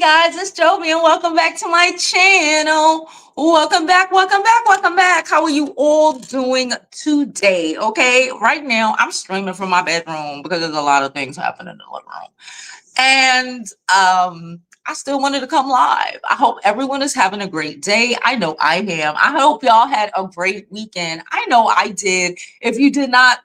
guys, it's Jovi and welcome back to my channel. Welcome back, welcome back, welcome back. How are you all doing today? Okay, right now I'm streaming from my bedroom because there's a lot of things happening in the living room. And I still wanted to come live. I hope everyone is having a great day. I know I am. I hope y'all had a great weekend. I know I did. If you do not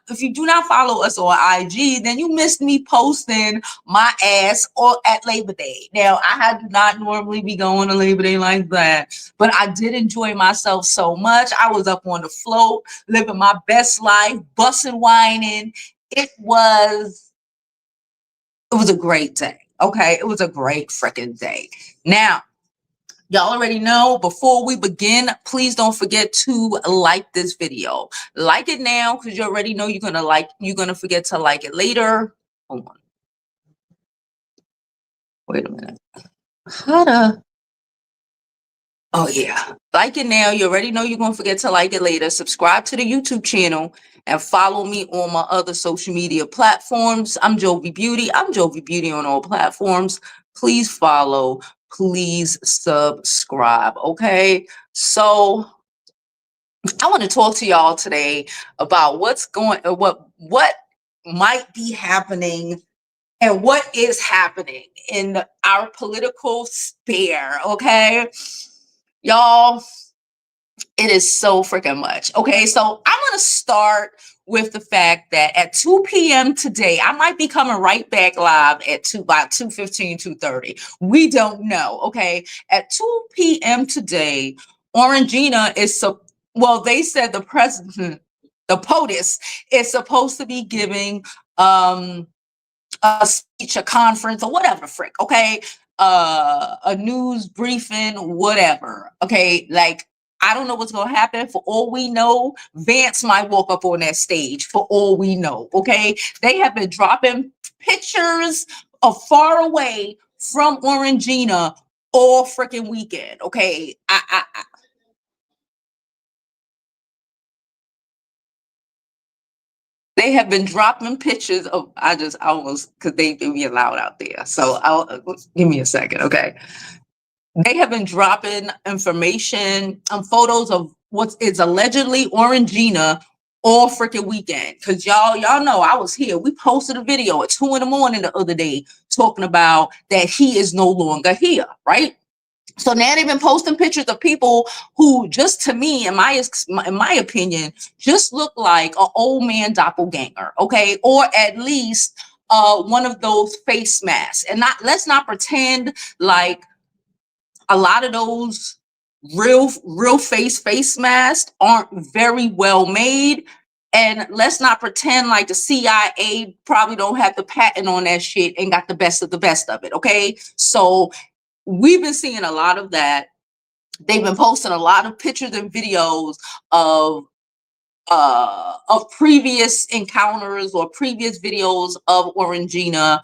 follow us on IG, then you missed me posting my ass or at Labor Day. Now, do not normally be going to Labor Day like that, but I did enjoy myself so much. I was up on the float, living my best life, bussing, whining. It was a great day. Okay, it was a great freaking day. Now, y'all already know, before we begin, please don't forget to like this video. Like it now, because you already know you're gonna forget to like it later. Hold on. Wait a minute. Oh yeah. Like it now. You already know you're gonna forget to like it later. Subscribe to the YouTube channel and follow me on my other social media platforms. I'm Jovi Beauty. I'm Jovi Beauty on all platforms. Please follow. Please subscribe. Okay. So I want to talk to y'all today about what might be happening and what is happening in our political sphere. Okay. Y'all, it is so freaking much. Okay, so I'm going to start with the fact that at 2 p.m. today, I might be coming right back live at 2:15, 2:30. We don't know. Okay, at 2 p.m. today, Orangina they said the president, the POTUS, is supposed to be giving a speech, a conference, or whatever the frick. Okay, a news briefing, whatever. Okay, like I don't know what's gonna happen. For all we know, Vance might walk up on that stage. For all we know, okay, they have been dropping pictures of far away from Orangina all freaking weekend. Okay, they have been dropping pictures of. I almost because they being loud out there. So give me a second, okay. They have been dropping information and photos of what is allegedly Orangina all freaking weekend. Because y'all know I was here. We posted a video at 2 a.m. the other day talking about that he is no longer here, right? So now they've been posting pictures of people who, just to me, in my opinion, just look like an old man doppelganger, okay, or at least one of those face masks. And let's not pretend like a lot of those real face masks aren't very well made. And let's not pretend like the CIA probably don't have the patent on that shit and got the best of it. Okay. So we've been seeing a lot of that. They've been posting a lot of pictures and videos of previous encounters or previous videos of Orangina,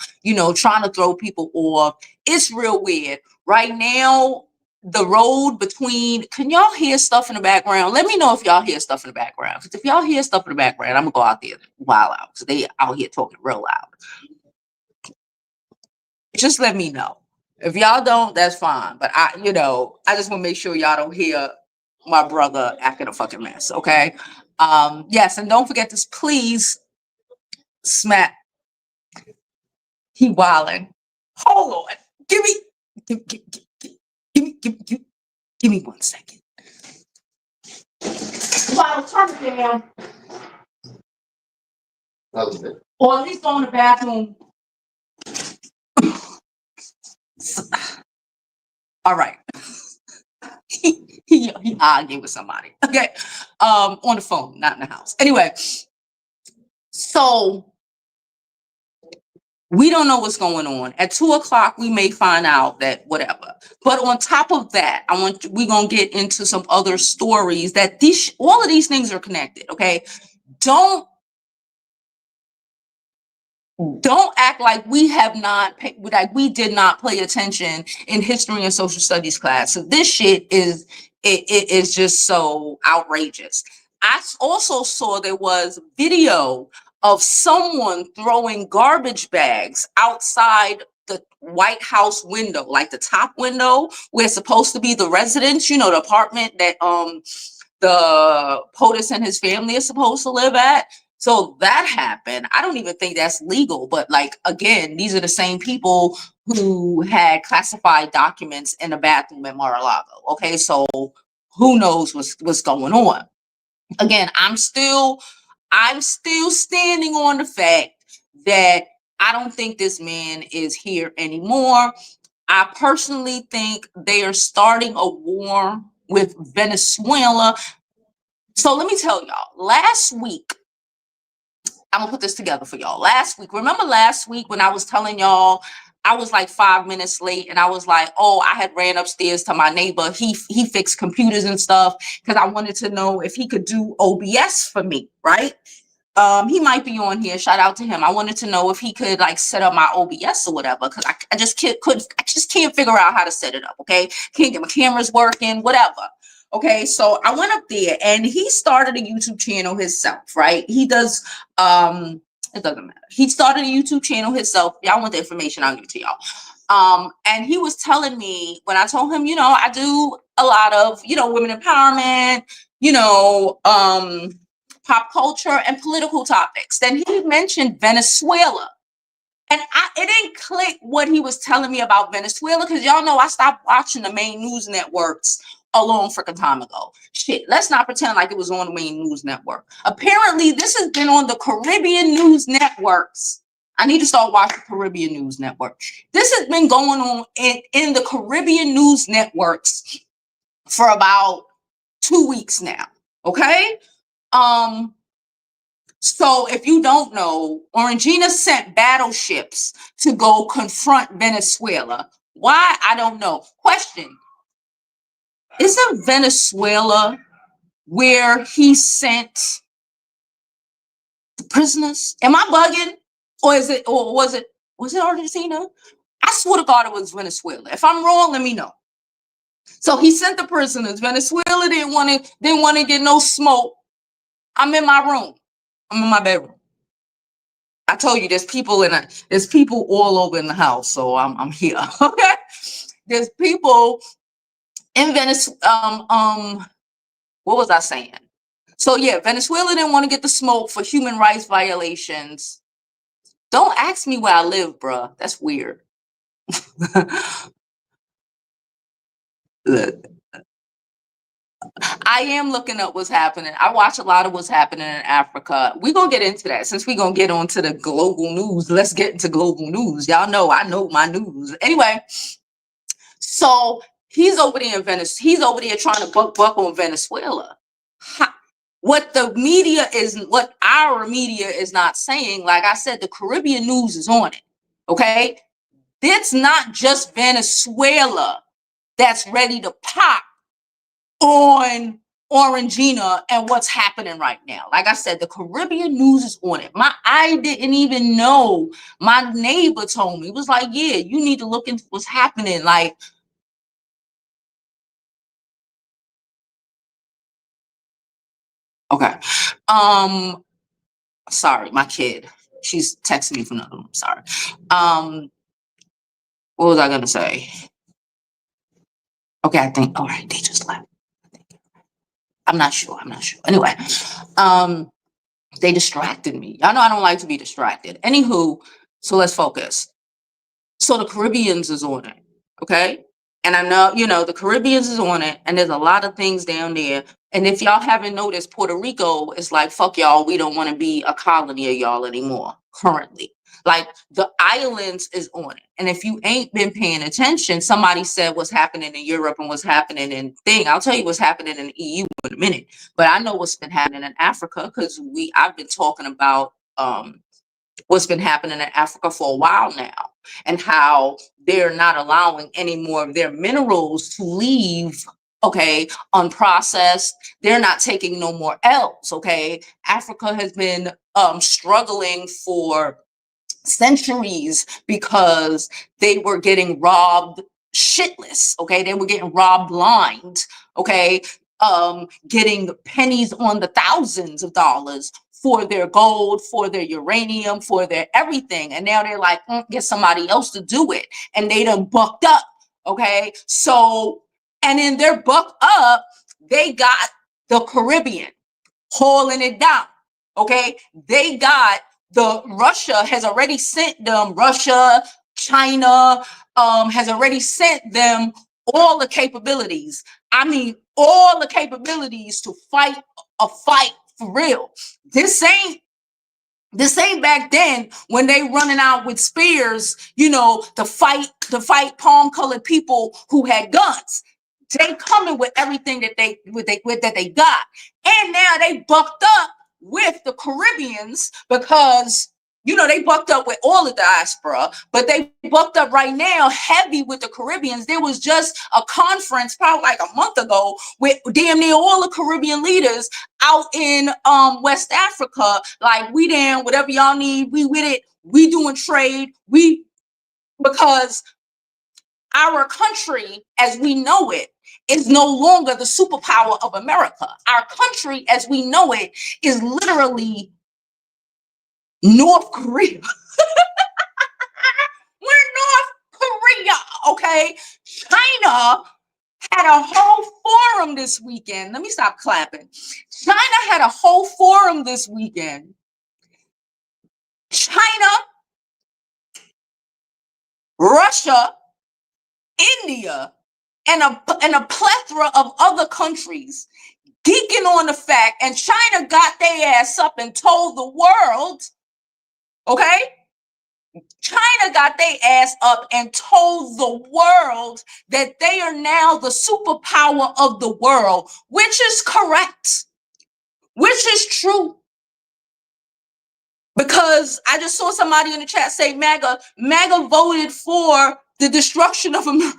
trying to throw people off. It's real weird. Right now, the road between, can y'all hear stuff in the background? Let me know if y'all hear stuff in the background. Because if y'all hear stuff in the background, I'm going to go out there while out. Because they out here talking real loud. Just let me know. If y'all don't, that's fine. But I just want to make sure y'all don't hear my brother acting a fucking mess, okay? Yes, and don't forget this, please smack. He wildin'. Hold on. Give me 1 second. Well, turn it down. Or at least go in the bathroom. All right. He argued with somebody. Okay. On the phone, not in the house. Anyway, so we don't know what's going on. At 2 o'clock, we may find out that whatever. But on top of that, we're gonna get into some other stories that all of these things are connected. Okay. Don't act like we did not pay attention in history and social studies class. So this shit is just so outrageous. I also saw there was video of someone throwing garbage bags outside the White House window, like the top window where it's supposed to be the residence, you know, the apartment that the POTUS and his family is supposed to live at. So that happened. I don't even think that's legal, but like, again, these are the same people who had classified documents in a bathroom at Mar-a-Lago. Okay, so who knows what's going on? Again, I'm still standing on the fact that I don't think this man is here anymore. I personally think they are starting a war with Venezuela. So let me tell y'all, last week, I'm gonna put this together for y'all. Last week, remember last week when I was telling y'all I was like 5 minutes late and I was like, oh, I had ran upstairs to my neighbor. He fixed computers and stuff because I wanted to know if he could do OBS for me, right? He might be on here. Shout out to him. I wanted to know if he could like set up my OBS or whatever, because I just can't figure out how to set it up. Okay, can't get my cameras working, whatever. Okay, so I went up there and he started a YouTube channel himself, right? He does it doesn't matter. He started a YouTube channel himself. Y'all want the information, I'll give it to y'all. And he was telling me, when I told him, you know, I do a lot of, you know, women empowerment, you know, pop culture and political topics. Then he mentioned Venezuela. And it didn't click what he was telling me about Venezuela, because y'all know I stopped watching the main news networks a long freaking time ago. Shit, let's not pretend like it was on the main news network. Apparently, this has been on the Caribbean news networks. I need to start watching Caribbean news network. This has been going on in the Caribbean news networks for about 2 weeks now. Okay? So if you don't know, Orangina sent battleships to go confront Venezuela. Why? I don't know. Question. Isn't Venezuela where he sent the prisoners? Am I bugging? Or was it Argentina? I swear to God it was Venezuela. If I'm wrong, let me know. So he sent the prisoners. Venezuela didn't want to get no smoke. I'm in my room. I'm in my bedroom. I told you there's people all over in the house, so I'm here. Okay, there's people in Venezuela. What was I saying? So yeah, Venezuela didn't want to get the smoke for human rights violations. Don't ask me where I live, bruh. That's weird. Look, I am looking up what's happening. I watch a lot of what's happening in Africa. We're going to get into that. Since we're going to get on to the global news, let's get into global news. Y'all know I know my news. Anyway, so he's over there in Venice. He's over there trying to buck on Venezuela. What our media is not saying, like I said, the Caribbean news is on it. Okay? It's not just Venezuela that's ready to pop on Orangina and what's happening right now. Like I said, the Caribbean news is on it. I didn't even know. My neighbor told me. It was like, yeah, you need to look into what's happening. Like, okay. Sorry, my kid. She's texting me from another room. Sorry. What was I gonna say? Okay, I think, all right, they just left. I'm not sure. Anyway, they distracted me. Y'all know I don't like to be distracted. Anywho, so let's focus. So the Caribbeans is on it, okay? And I know, you know, the Caribbeans is on it, and there's a lot of things down there. And if y'all haven't noticed, Puerto Rico is like, fuck y'all, we don't want to be a colony of y'all anymore currently. Like the islands is on it. And if you ain't been paying attention, somebody said what's happening in Europe and what's happening in I'll tell you what's happening in the EU in a minute. But I know what's been happening in Africa, because I've been talking about what's been happening in Africa for a while now, and how they're not allowing any more of their minerals to leave, okay, unprocessed. They're not taking no more L's, okay? Africa has been struggling for centuries because they were getting robbed shitless, okay? They were getting robbed blind, okay? Getting pennies on the thousands of dollars for their gold, for their uranium, for their everything. And now they're like, get somebody else to do it. And they done bucked up. Okay. So, and in their buck up, they got the Caribbean hauling it down. Okay. They got Russia has already sent them, China has already sent them all the capabilities. I mean, all the capabilities to fight a fight for real. This ain't back then when they running out with spears, to fight palm colored people who had guns. They coming with everything that they got, and now they bucked up with the Caribbeans because they bucked up with all the diaspora, but they bucked up right now heavy with the Caribbeans. There was just a conference probably like a month ago with damn near all the Caribbean leaders out in West Africa. Like, we down, whatever y'all need, we with it. We doing trade. Because our country as we know it is no longer the superpower of America. Our country as we know it is literally North Korea. We're North Korea, okay? China had a whole forum this weekend. Let me stop clapping. China had a whole forum this weekend. China, Russia, India, and a plethora of other countries geeking on the fact, and China got their ass up and told the world, okay? China got their ass up and told the world that they are now the superpower of the world, which is correct, which is true. Because I just saw somebody in the chat say MAGA voted for the destruction of America.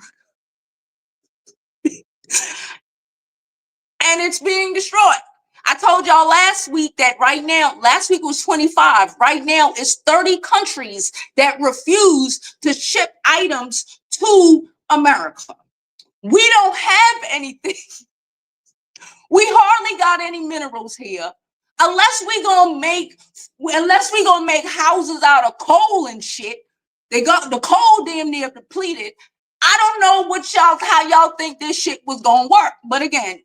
And it's being destroyed. I told y'all last week that right now, last week was 25. Right now, it's 30 countries that refuse to ship items to America. We don't have anything. We hardly got any minerals here. Unless we gonna make houses out of coal and shit. They got the coal damn near depleted. I don't know how y'all think this shit was gonna work. But again,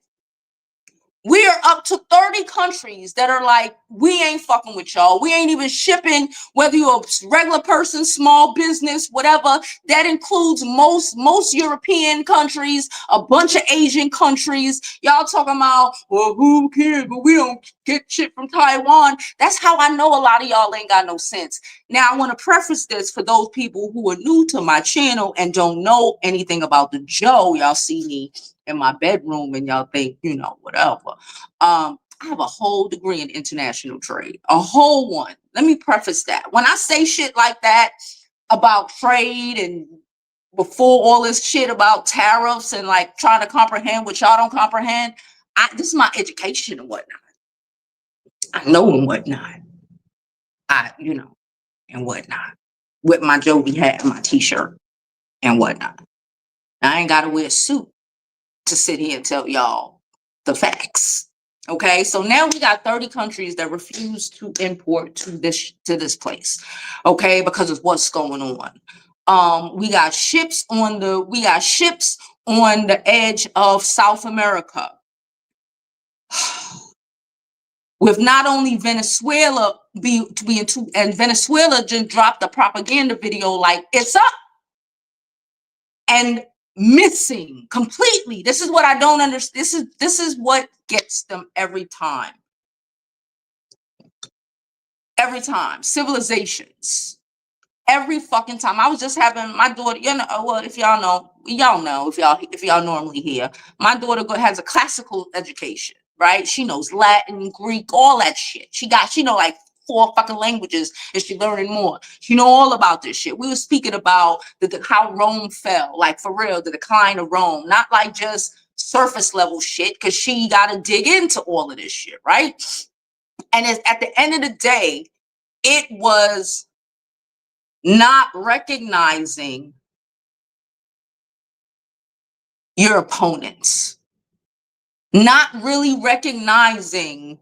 we are up to 30 countries that are like, we ain't fucking with y'all. We ain't even shipping, whether you're a regular person, small business, whatever. That includes most European countries, a bunch of Asian countries. Y'all talking about, well, who cares? But we don't get shit from Taiwan. That's how I know a lot of y'all ain't got no sense. Now, I want to preface this for those people who are new to my channel and don't know anything about the Joe. Y'all see me in my bedroom and y'all think, whatever. I have a whole degree in international trade, a whole one. Let me preface that. When I say shit like that about trade and before all this shit about tariffs and like trying to comprehend what y'all don't comprehend, this is my education and whatnot. I know and whatnot. And whatnot. With my Jovi hat and my t-shirt and whatnot. I ain't got to wear a suit to sit here and tell y'all the facts. Okay, so now we got 30 countries that refuse to import to this place. Okay, because of what's going on. We got ships on the edge of South America. With not only Venezuela and Venezuela just dropped the propaganda video like it's up and missing completely. This is what I don't understand. This is what gets them every time. Every time. Civilizations. Every fucking time. I was just having my daughter, well, if y'all know, if y'all normally hear, my daughter has a classical education, right? She knows Latin, Greek, all that shit. She know like 4 fucking languages and she learning more. She know all about this shit. We were speaking about how Rome fell, like for real, the decline of Rome, not like just surface level shit, because she got to dig into all of this shit, right? And at the end of the day, it was not recognizing your opponents, not really recognizing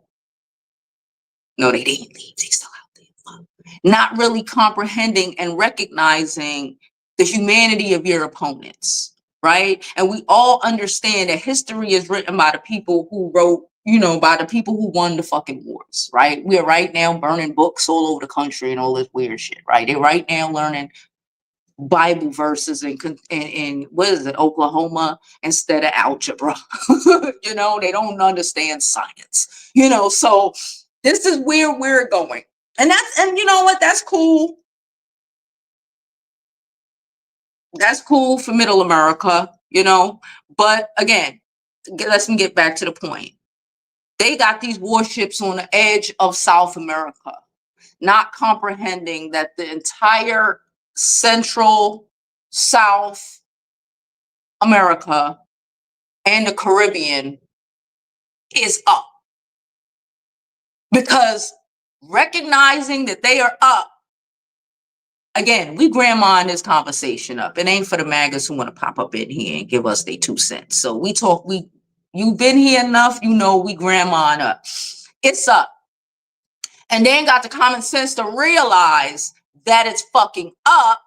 No, they didn't leave. They still out there. Fuck. Not really comprehending and recognizing the humanity of your opponents, right? And we all understand that history is written by the people who wrote, by the people who won the fucking wars, right? We are right now burning books all over the country and all this weird shit, right? They're right now learning Bible verses in what is it, Oklahoma, instead of algebra. They don't understand science. So this is where we're going. And you know what? That's cool. That's cool for middle America, But again, let's get back to the point. They got these warships on the edge of South America, not comprehending that the entire Central, South America, and the Caribbean is up. Because recognizing that they are up, again, we grandma this conversation up. It ain't for the MAGAs who want to pop up in here and give us their 2 cents. So you've been here enough, we grandma up. It's up. And they ain't got the common sense to realize that it's fucking up.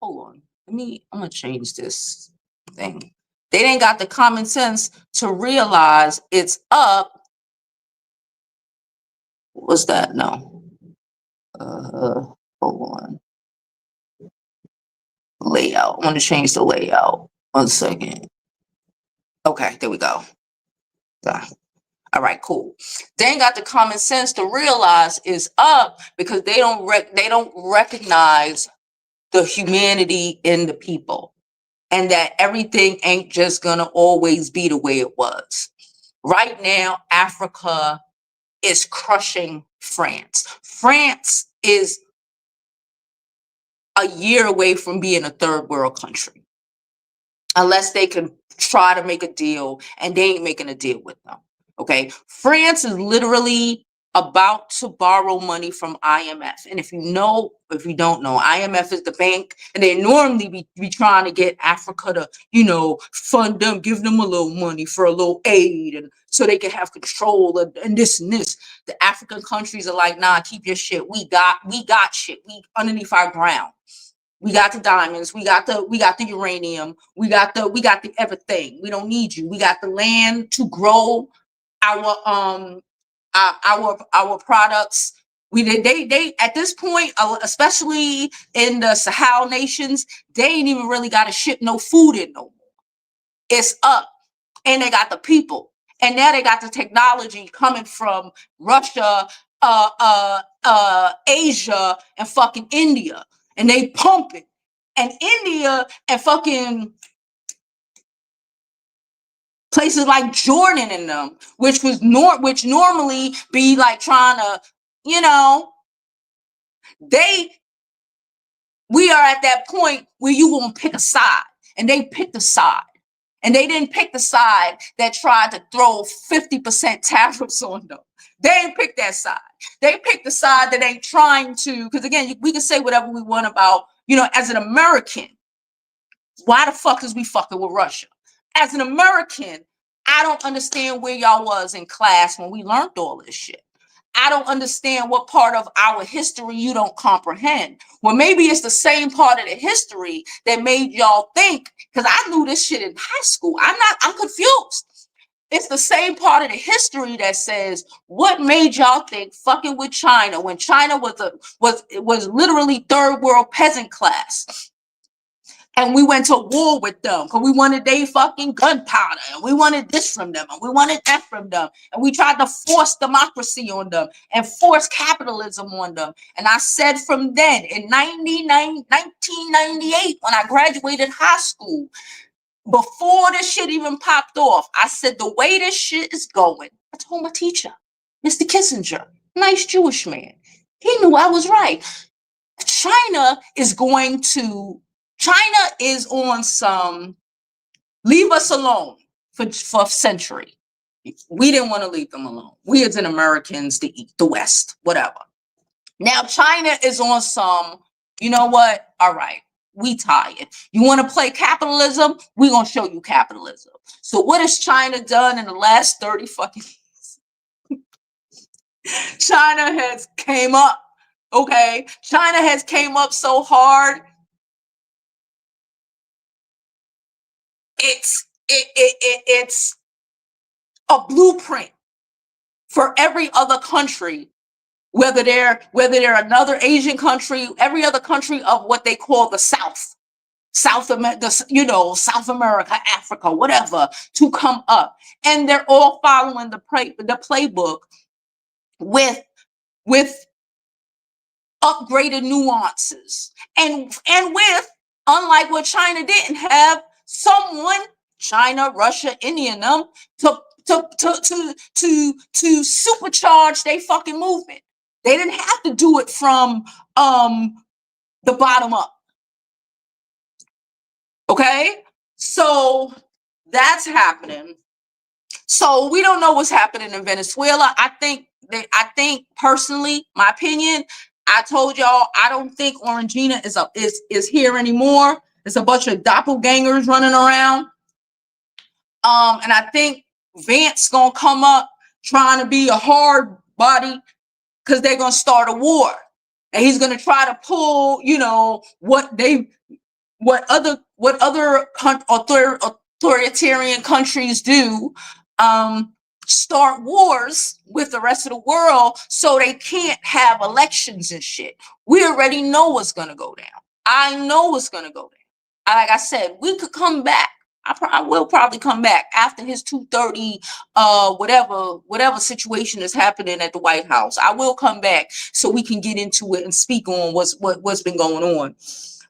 Hold on. I'm going to change this thing. They ain't got the common sense to realize it's up. What's that? No. Hold on. Layout. I want to change the layout. 1 second. Okay, there we go. All right, cool. They ain't got the common sense to realize it's up because they don't recognize the humanity in the people, and that everything ain't just gonna always be the way it was. Right now, Africa is crushing France. France is a year away from being a third world country, unless they can try to make a deal, and they ain't making a deal with them. Okay, France is literally about to borrow money from IMF. And if you don't know, IMF is the bank, and they normally be trying to get Africa to, fund them, give them a little money for a little aid, and so they can have control and this and this. The African countries are like, nah, keep your shit. We got shit. We underneath our ground. We got the diamonds. We got the uranium. We got the everything. We don't need you. We got the land to grow our products. They at this point, especially in the Sahel nations, they ain't even really got to ship no food in no more. It's up, and they got the people, and now they got the technology coming from Russia, Asia, and fucking India, and they pumping, and India and fucking places like Jordan in them, which normally be like trying to, we are at that point where you gonna pick a side, and they picked a side, and they didn't pick the side that tried to throw 50% tariffs on them. They ain't picked that side. They picked the side that ain't trying to, because again, we can say whatever we want about, as an American, why the fuck is we fucking with Russia? As an American, I don't understand where y'all was in class when we learned all this shit. I don't understand what part of our history you don't comprehend. Well, maybe it's the same part of the history that made y'all think, because I knew this shit in high school. I'm confused. It's the same part of the history that says, what made y'all think fucking with China when China was literally third world peasant class? And we went to war with them because we wanted their fucking gunpowder, and we wanted this from them, and we wanted that from them. And we tried to force democracy on them and force capitalism on them. And I said from then, in 1998, when I graduated high school, before this shit even popped off, I said, the way this shit is going, I told my teacher, Mr. Kissinger, nice Jewish man. He knew I was right. China is on some leave us alone for a century. We didn't want to leave them alone. We as in Americans, the West, whatever. Now China is on some, you know what? All right, we tired. You want to play capitalism? We're going to show you capitalism. So what has China done in the last 30 fucking years? China has came up. Okay, China has came up so hard. It's a blueprint for every other country, whether they're another Asian country, every other country of what they call the South, South America, South America, Africa, whatever, to come up, and they're all following the playbook with with upgraded nuances, and with, unlike what China didn't have, someone, China, Russia, India, and them, to supercharge their fucking movement. They didn't have to do it from the bottom up. Okay, so that's happening. So we don't know what's happening in Venezuela. I think personally, my opinion, I told y'all I don't think Orangina is here anymore. There's a bunch of doppelgangers running around. And I think Vance gonna come up trying to be a hard body because they're gonna start a war. And he's gonna try to pull, what other authoritarian countries do, start wars with the rest of the world so they can't have elections and shit. We already know what's going to go down. I know what's going to go down. Like I said, we could come back. I will probably come back after his 2:30, whatever situation is happening at the White House. I will come back so we can get into it and speak on what's been going on.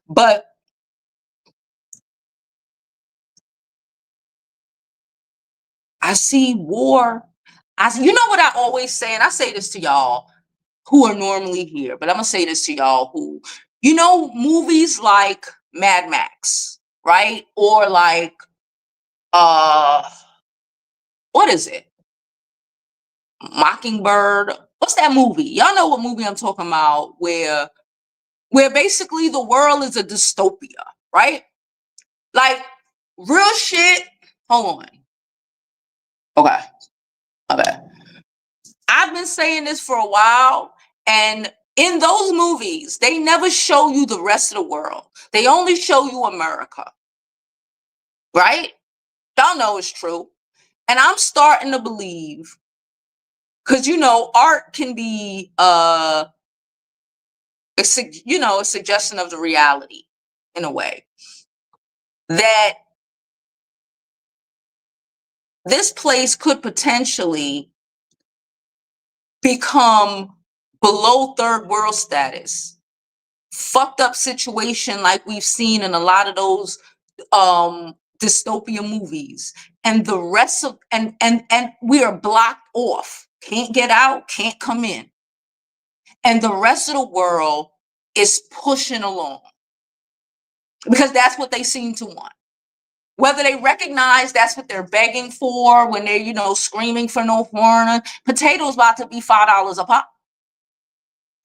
But I see war. You know what I always say, and I say this to y'all who are normally here, but I'm gonna say this to y'all who, movies like Mad Max, right? Or like, what is it? Mockingbird. What's that movie? Y'all know what movie I'm talking about? Where basically the world is a dystopia, right? Like real shit. Hold on. Okay. Okay. I've been saying this for a while, and in those movies, they never show you the rest of the world. They only show you America, right? Y'all know it's true. And I'm starting to believe, because art can be a suggestion of the reality in a way, that this place could potentially become below third world status, fucked up situation like we've seen in a lot of those dystopia movies, and the rest of and we are blocked off, can't get out, can't come in, and the rest of the world is pushing along because that's what they seem to want. Whether they recognize that's what they're begging for when they're screaming for no foreigner. Potatoes about to be $5 a pop.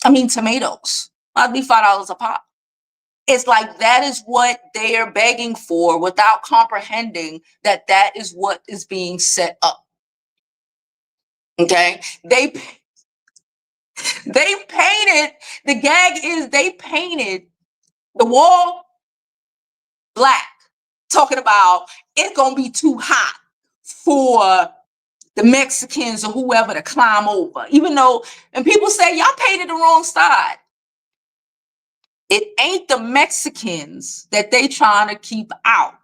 I mean, tomatoes about to be $5 a pop. It's like that is what they are begging for without comprehending that that is what is being set up. Okay, they painted, the gag is they painted the wall black, talking about it's gonna be too hot for the Mexicans or whoever to climb over, even though, and people say y'all painted the wrong side. It ain't the Mexicans that they trying to keep out.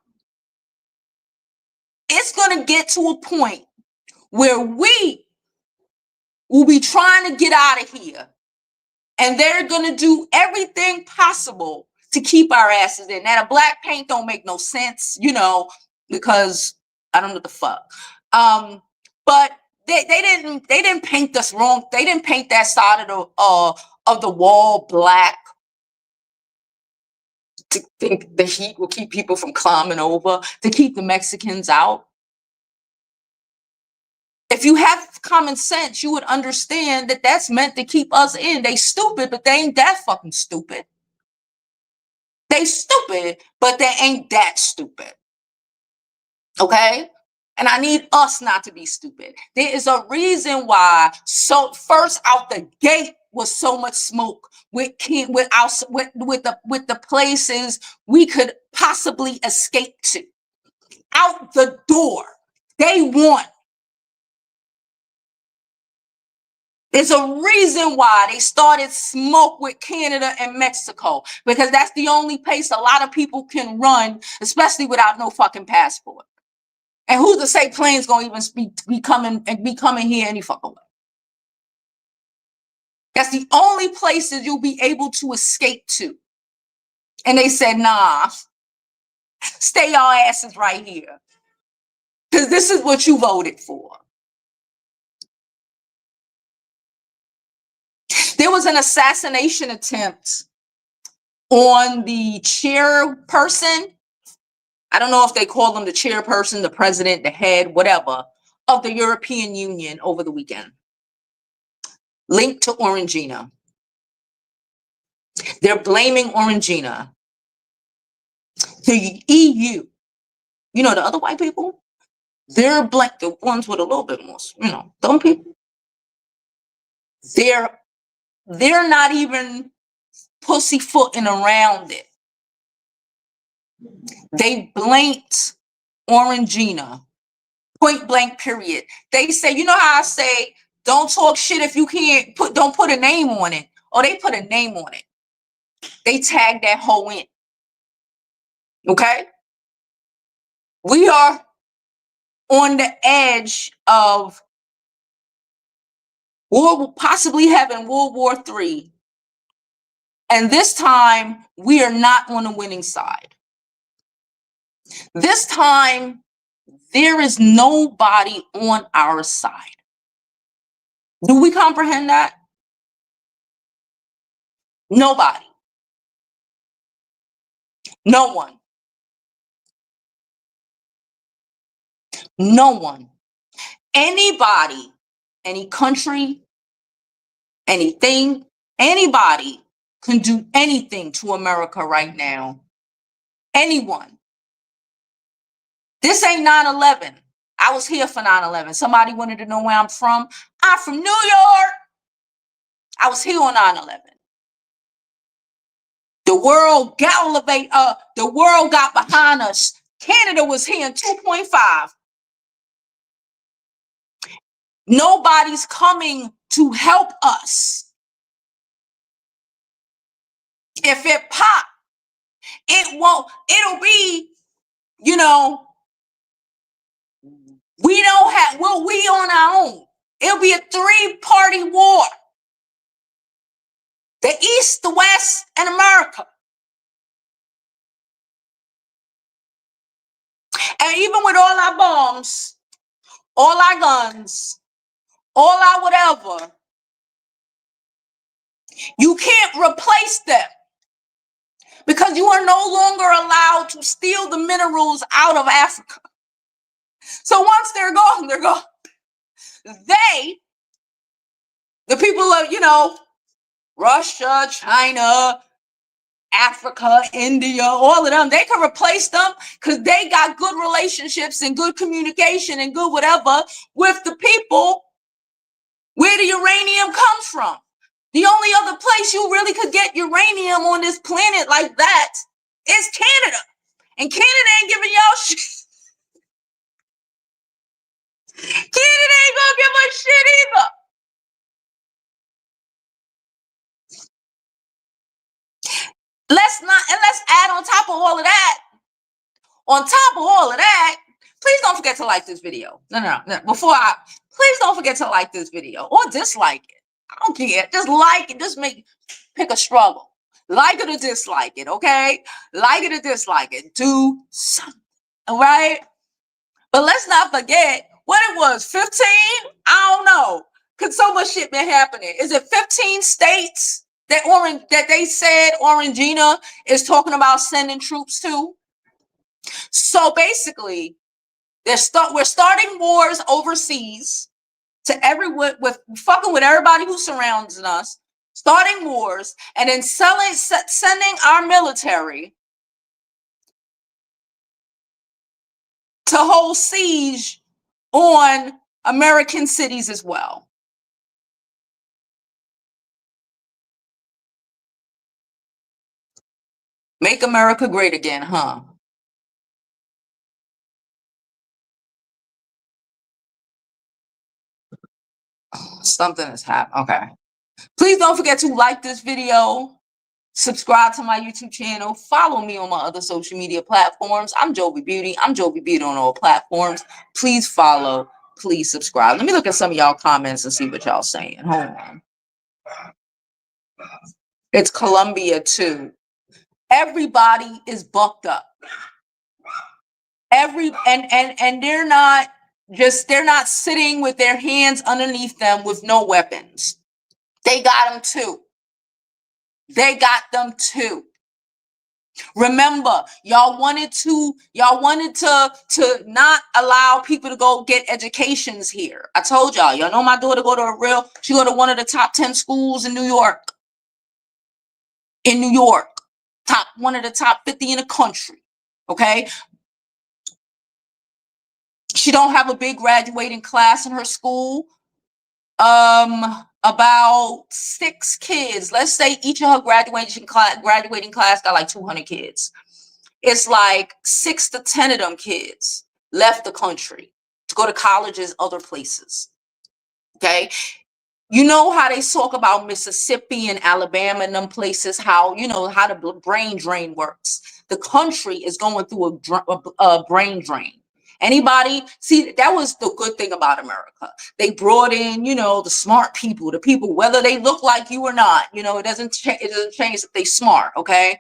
It's going to get to a point where we will be trying to get out of here, and they're going to do everything possible to keep our asses in. Now, the black paint don't make no sense, because I don't know what the fuck. But they didn't paint us wrong. They didn't paint that side of the wall black to think the heat will keep people from climbing over, to keep the Mexicans out. If you have common sense, you would understand that that's meant to keep us in. They stupid, but they ain't that fucking stupid. They stupid, but they ain't that stupid. Okay? And I need us not to be stupid. There is a reason why. So first out the gate was so much smoke with the places we could possibly escape to. Out the door, day one. There's a reason why they started smoke with Canada and Mexico, because that's the only place a lot of people can run, especially without no fucking passport. And who's to say planes gonna even be coming here any fucking way? That's the only places you'll be able to escape to. And they said, nah, stay your asses right here. Because this is what you voted for. There was an assassination attempt on the chairperson. I don't know if they call them the chairperson, the president, the head, whatever, of the European Union over the weekend. Linked to Orangina. They're blaming Orangina. The EU, you know, the other white people, they're black, the ones with a little bit more, dumb people. They're not even pussyfooting around it. They blanked Orangina, point blank, period. They say, you know how I say, don't talk shit if you don't put a name on it. Or they put a name on it. They tagged that hoe in. Okay? We are on the edge of possibly having World War III. And this time, we are not on the winning side. This time, there is nobody on our side. Do we comprehend that? Nobody. No one. No one. Anybody, any country, anything, anybody can do anything to America right now. Anyone. This ain't 9/11. I was here for 9/11. Somebody wanted to know where I'm from. I'm from New York. I was here on 9/11. The world the world got behind us. Canada was here in 2.5. Nobody's coming to help us. If it pop, it'll be, we on our own. It'll be a 3-party war. The East, the West, and America. And even with all our bombs, all our guns, all our whatever, you can't replace them. Because you are no longer allowed to steal the minerals out of Africa. So once they're gone, they're gone. The people of, Russia, China, Africa, India, all of them, they can replace them because they got good relationships and good communication and good whatever with the people where the uranium comes from. The only other place you really could get uranium on this planet like that is Canada. And Canada ain't giving y'all shit. Canada ain't gonna give us shit either. Let's add on top of all of that, please don't forget to like this video. No. Please don't forget to like this video or dislike it. I don't care. Just like it. Just pick a struggle. Like it or dislike it, okay? Like it or dislike it. Do something, all right? But let's not forget what it was, 15? I don't know. Because so much shit been happening. Is it 15 states that they said Orangina is talking about sending troops to? So basically, we're starting wars overseas to everyone, with fucking with everybody who surrounds us, starting wars, and then sending our military to hold siege on American cities as well. Make America great again, huh? Something has happened. Okay. Please don't forget to like this video, subscribe to my YouTube channel, follow me on my other social media platforms. I'm Jovi Beauty. I'm Jovi Beauty on all platforms. Please follow, please subscribe. Let me look at some of y'all comments and see what y'all saying. Hold on. It's Colombia too. Everybody is bucked up. And they're not sitting with their hands underneath them with no weapons. They got them too. They got them too. Remember, y'all wanted to not allow people to go get educations here. I told y'all know my daughter she go to one of the top 10 schools in New York. One of the top 50 in the country. Okay. She don't have a big graduating class in her school. About 6 kids. Let's say each of her graduating class got like 200 kids. It's like 6 to 10 of them kids left the country to go to colleges, other places. Okay. You know how they talk about Mississippi and Alabama and them places, how the brain drain works. The country is going through a brain drain. Anybody see? That was the good thing about America. They brought in, the smart people, the people, whether they look like you or not. It doesn't change that they smart. Okay.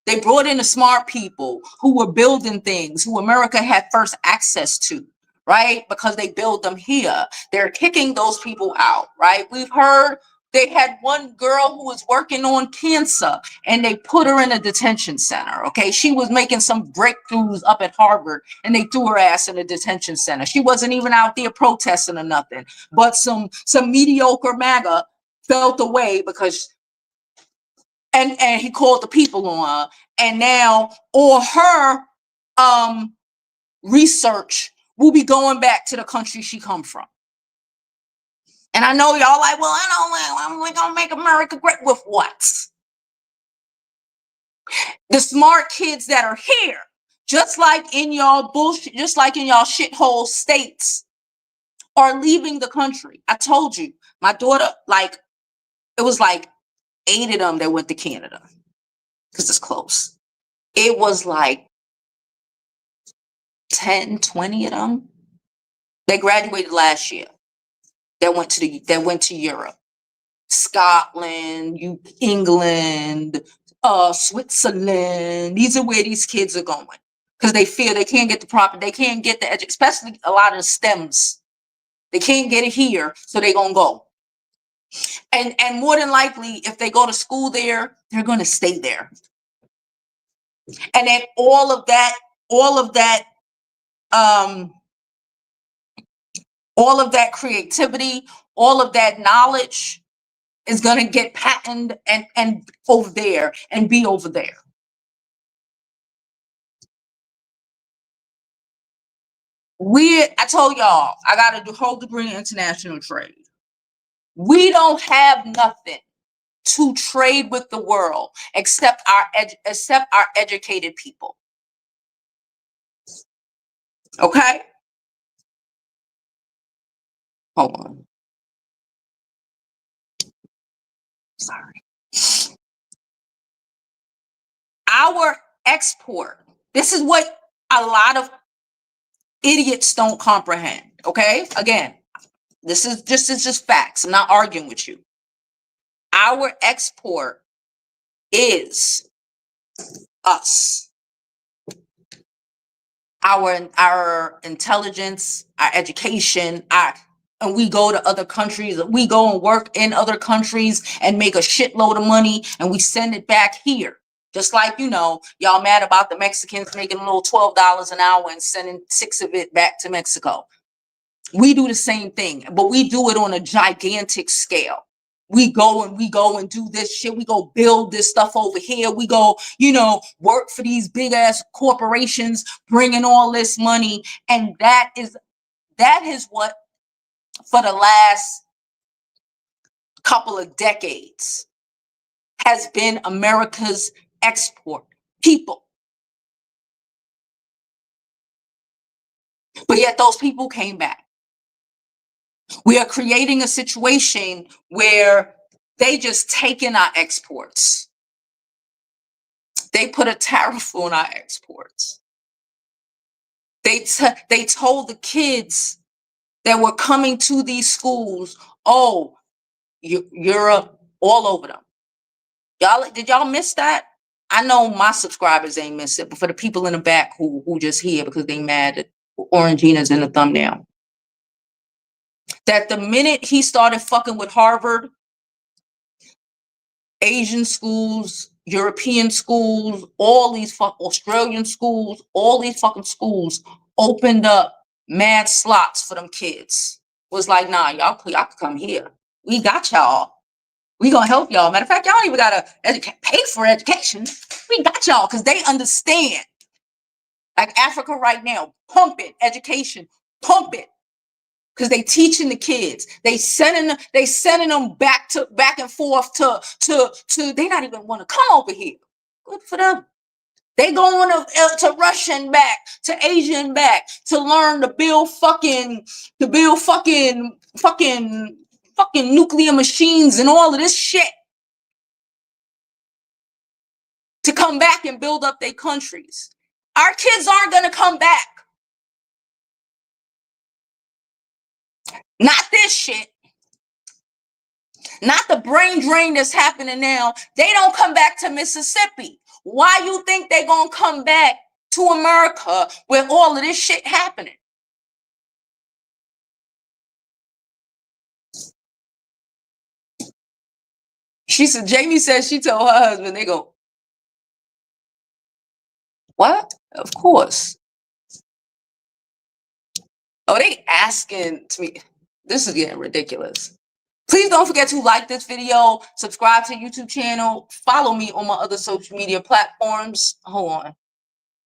They brought in the smart people who were building things, who America had first access to, right? Because they build them here. They're kicking those people out, right? We've heard they had one girl who was working on cancer and they put her in a detention center, okay? She was making some breakthroughs up at Harvard and they threw her ass in a detention center. She wasn't even out there protesting or nothing, but some mediocre MAGA felt away because and he called the people on her, and now all her research will be going back to the country she come from. And I know y'all like, well, we're gonna make America great with what? The smart kids that are here, just like in y'all bullshit, just like in y'all shithole states, are leaving the country. I told you, my daughter, it was like 8 of them that went to Canada because it's close. It was like 10, 20 of them. They graduated last year. That went to Europe, Scotland, England, Switzerland. These are where these kids are going because they feel they can't get the especially a lot of the STEMs. They can't get it here, so they're gonna go. And more than likely, if they go to school there, they're gonna stay there. And then all of that creativity, all of that knowledge is going to get patented and over there and be over there. I told y'all, I got a whole degree in international trade. We don't have nothing to trade with the world except our educated people. Okay? Hold on. Sorry. Our export. This is what a lot of idiots don't comprehend. Okay? Again, this is just facts. I'm not arguing with you. Our export is us. Our intelligence, our education, and we go to other countries. We go and work in other countries and make a shitload of money, and we send it back here. Just like, y'all mad about the Mexicans making a little $12 an hour and sending 6 of it back to Mexico. We do the same thing, but we do it on a gigantic scale. We go and do this shit. We go build this stuff over here. We go, work for these big ass corporations, bringing all this money. And that is what, for the last couple of decades, has been America's export: people. But yet those people came back. We are creating a situation where they just taking our exports. They put a tariff on our exports. They told the kids that were coming to these schools, oh, Europe, all over them. Did y'all miss that? I know my subscribers ain't miss it, but for the people in the back who just here because they mad that Orangina's in the thumbnail, that the minute he started fucking with Harvard, Asian schools, European schools, all these Australian schools, all these fucking schools opened up mad slots for them kids. Was like, nah, y'all can come here. We got y'all. We gonna help y'all. Matter of fact, y'all don't even gotta pay for education. We got y'all because they understand. Like Africa right now, pump it, education, pump it. Because they teaching the kids. They sending them back and forth to they not even want to come over here. Good for them. They going to Russian back, to Asian back, to learn to build fucking nuclear machines and all of this shit. To come back and build up their countries. Our kids aren't gonna come back. Not this shit. Not the brain drain that's happening now. They don't come back to Mississippi. Why you think they gonna come back to America with all of this shit happening? Jamie says she told her husband, they go, what? Of course. Oh, they asking to me. This is getting ridiculous. Please don't forget to like this video, subscribe to the YouTube channel, follow me on my other social media platforms. Hold on.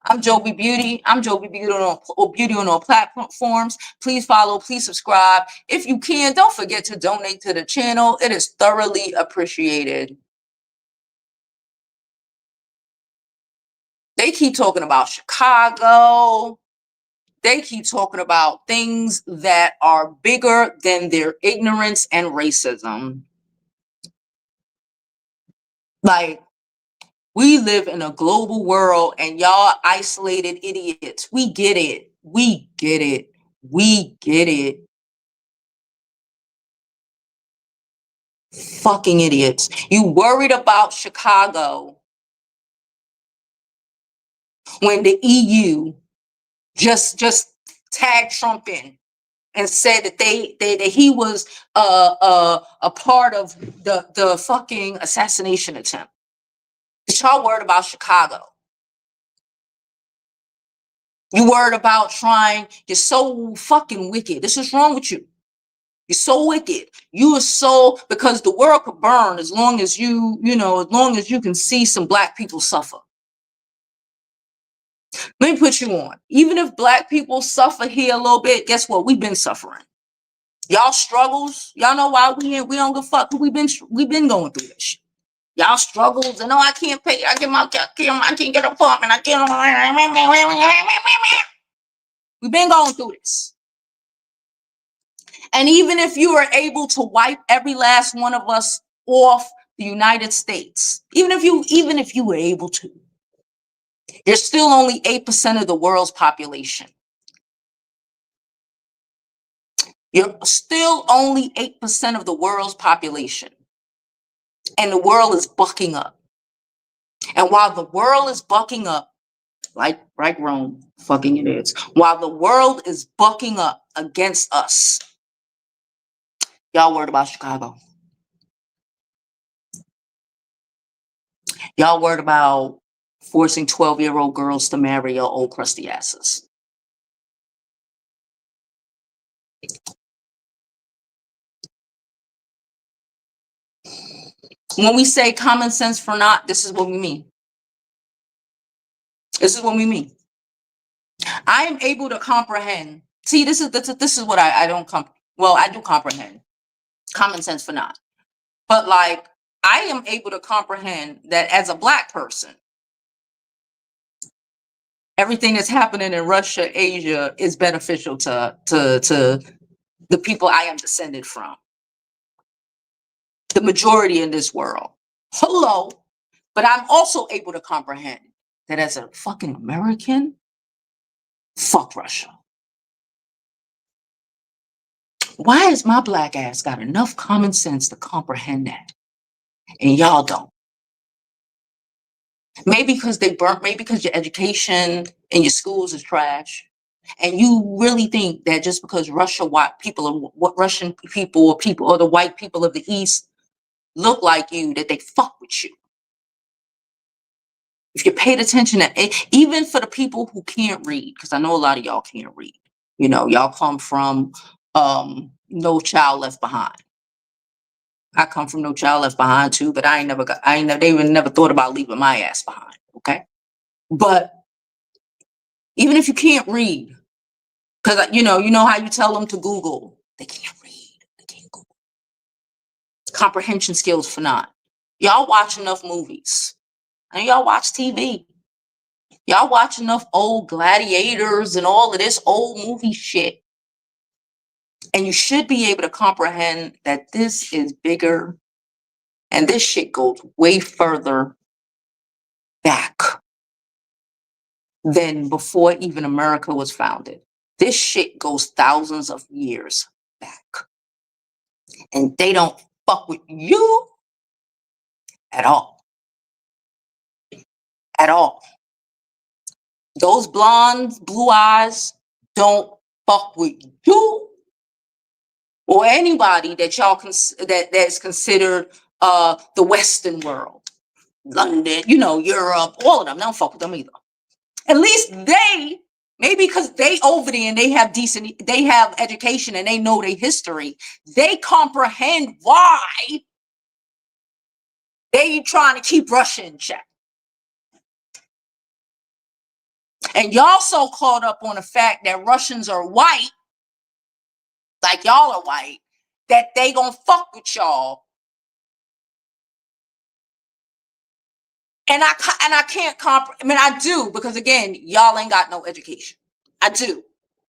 I'm Joby Beauty. I'm Joby Beauty on all platforms. Please follow, please subscribe. If you can, don't forget to donate to the channel. It is thoroughly appreciated. They keep talking about Chicago. They keep talking about things that are bigger than their ignorance and racism. Like, we live in a global world and y'all isolated idiots. We get it. We get it. We get it. Fucking idiots. You worried about Chicago when the EU just tagged Trump in and said that that he was a part of the fucking assassination attempt. But y'all worried about Chicago. You worried about trying. You're so fucking wicked. This is wrong with you. You're so wicked. You are so, because the world could burn as long as as long as you can see some black people suffer. Let me put you on. Even if black people suffer here a little bit, guess what? We've been suffering. Y'all struggles. Y'all know why we don't give a fuck. We've been going through this shit. Y'all struggles, and I can't pay. I can't get an apartment. I can't. We've been going through this. And even if you are able to wipe every last one of us off the United States, even if you were able to, you're still only 8% of the world's population. You're still only 8% of the world's population. And the world is bucking up. And while the world is bucking up, like Rome, fucking it is, while the world is bucking up against us, y'all worried about Chicago. Y'all worried about forcing 12-year-old girls to marry your old crusty asses. When we say common sense for not, this is what we mean. This is what we mean. I am able to comprehend. See, this is what I don't well, I do comprehend common sense for not. But like, I am able to comprehend that as a Black person, everything that's happening in Russia, Asia is beneficial to the people I am descended from, the majority in this world. Hello. But I'm also able to comprehend that as a fucking American, fuck Russia. Why has my Black ass got enough common sense to comprehend that? And y'all don't. Maybe because they burnt, maybe because your education and your schools is trash. And you really think that just because white people are what Russian people or the white people of the East look like you, that they fuck with you. If you paid attention to it, even for the people who can't read, because I know a lot of y'all can't read, you know, y'all come from No Child Left Behind. I come from No Child Left Behind too, but they even never thought about leaving my ass behind. Okay. But even if you can't read, because you know how you tell them to Google, they can't read, they can't Google. Comprehension skills for not. Y'all watch enough movies, and y'all watch TV. Y'all watch enough old Gladiators and all of this old movie shit. And you should be able to comprehend that this is bigger and this shit goes way further back than before even America was founded. This shit goes thousands of years back. And they don't fuck with you at all. At all. Those blondes, blue eyes don't fuck with you or anybody that y'all that's considered the Western world. London, Europe, all of them. They don't fuck with them either. At least they, maybe because they over there and they have education and they know their history, they comprehend why they trying to keep Russia in check. And y'all so caught up on the fact that Russians are white, like y'all are white, that they gonna fuck with y'all. And I can't I do, because again, y'all ain't got no education. I do.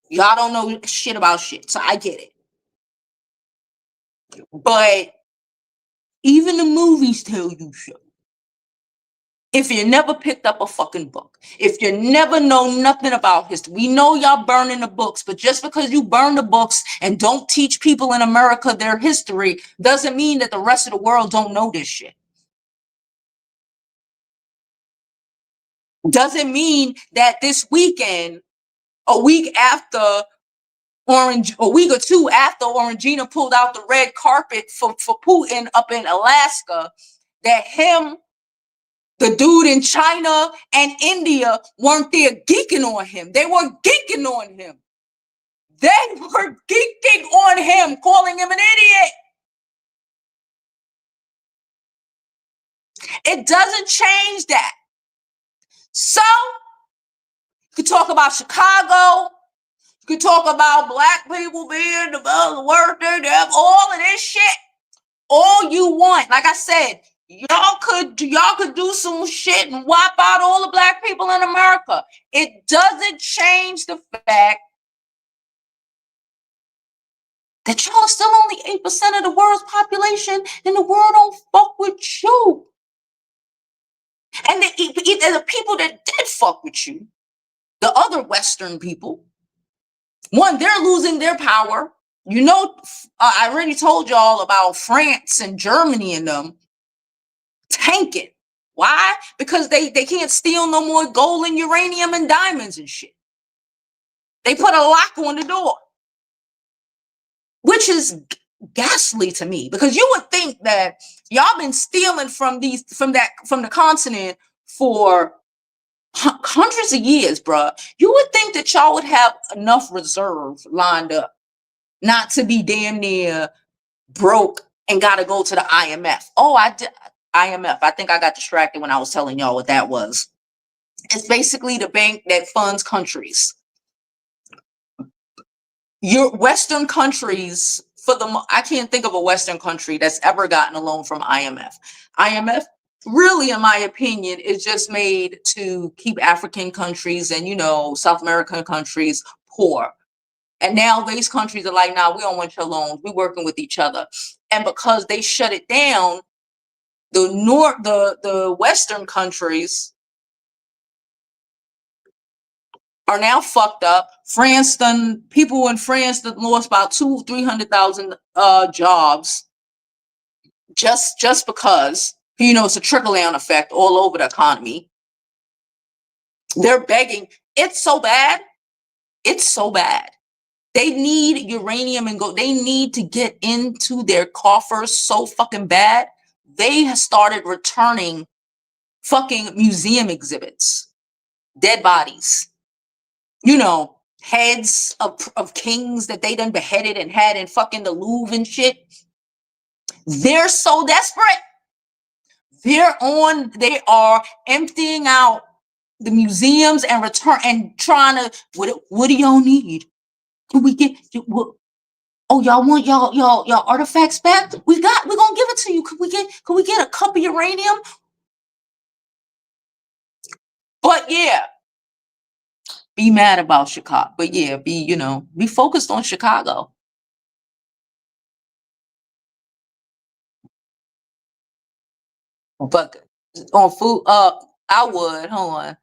Y'all don't know shit about shit, so I get it. But even the movies tell you shit. If you never picked up a fucking book, if you never know nothing about history, we know y'all burning the books, but just because you burn the books and don't teach people in America their history doesn't mean that the rest of the world don't know this shit. Doesn't mean that this weekend, a week or two after Orangina pulled out the red carpet for Putin up in Alaska, that him, the dude in China and India weren't there geeking on him. They were geeking on him. They were geeking on him, calling him an idiot. It doesn't change that. So, you could talk about Chicago. You could talk about Black people being the worst thing to have, all of this shit. All you want. Like I said, y'all could do some shit and wipe out all the Black people in America. It doesn't change the fact that y'all are still only 8% of the world's population, and the world don't fuck with you. And the people that did fuck with you, the other Western people, one, they're losing their power. I already told y'all about France and Germany and them tanking. Why? Because they can't steal no more gold and uranium and diamonds and shit. They put a lock on the door, which is ghastly to me, because you would think that y'all been stealing from the continent for hundreds of years, bruh. You would think that y'all would have enough reserve lined up not to be damn near broke and got to go to the IMF. Oh, IMF. I think I got distracted when I was telling y'all what that was. It's basically the bank that funds countries. Your Western countries, I can't think of a Western country that's ever gotten a loan from IMF. IMF, really, in my opinion, is just made to keep African countries and, South American countries poor. And now these countries are like, nah, we don't want your loans. We're working with each other. And because they shut it down, the Western countries are now fucked up. People in France that lost about 300,000 jobs just because, it's a trickle-down effect all over the economy. They're begging. It's so bad. It's so bad. They need uranium and gold. They need to get into their coffers so fucking bad. They have started returning fucking museum exhibits, dead bodies, heads of kings that they done beheaded and had in fucking the Louvre and shit. They're so desperate. They are emptying out the museums and trying to, what do y'all need? Can we get, oh, y'all want y'all artifacts back? We're gonna give it to you. Could we get a cup of uranium? But yeah, be mad about Chicago. But yeah, be focused on Chicago. But on food, I would, hold on.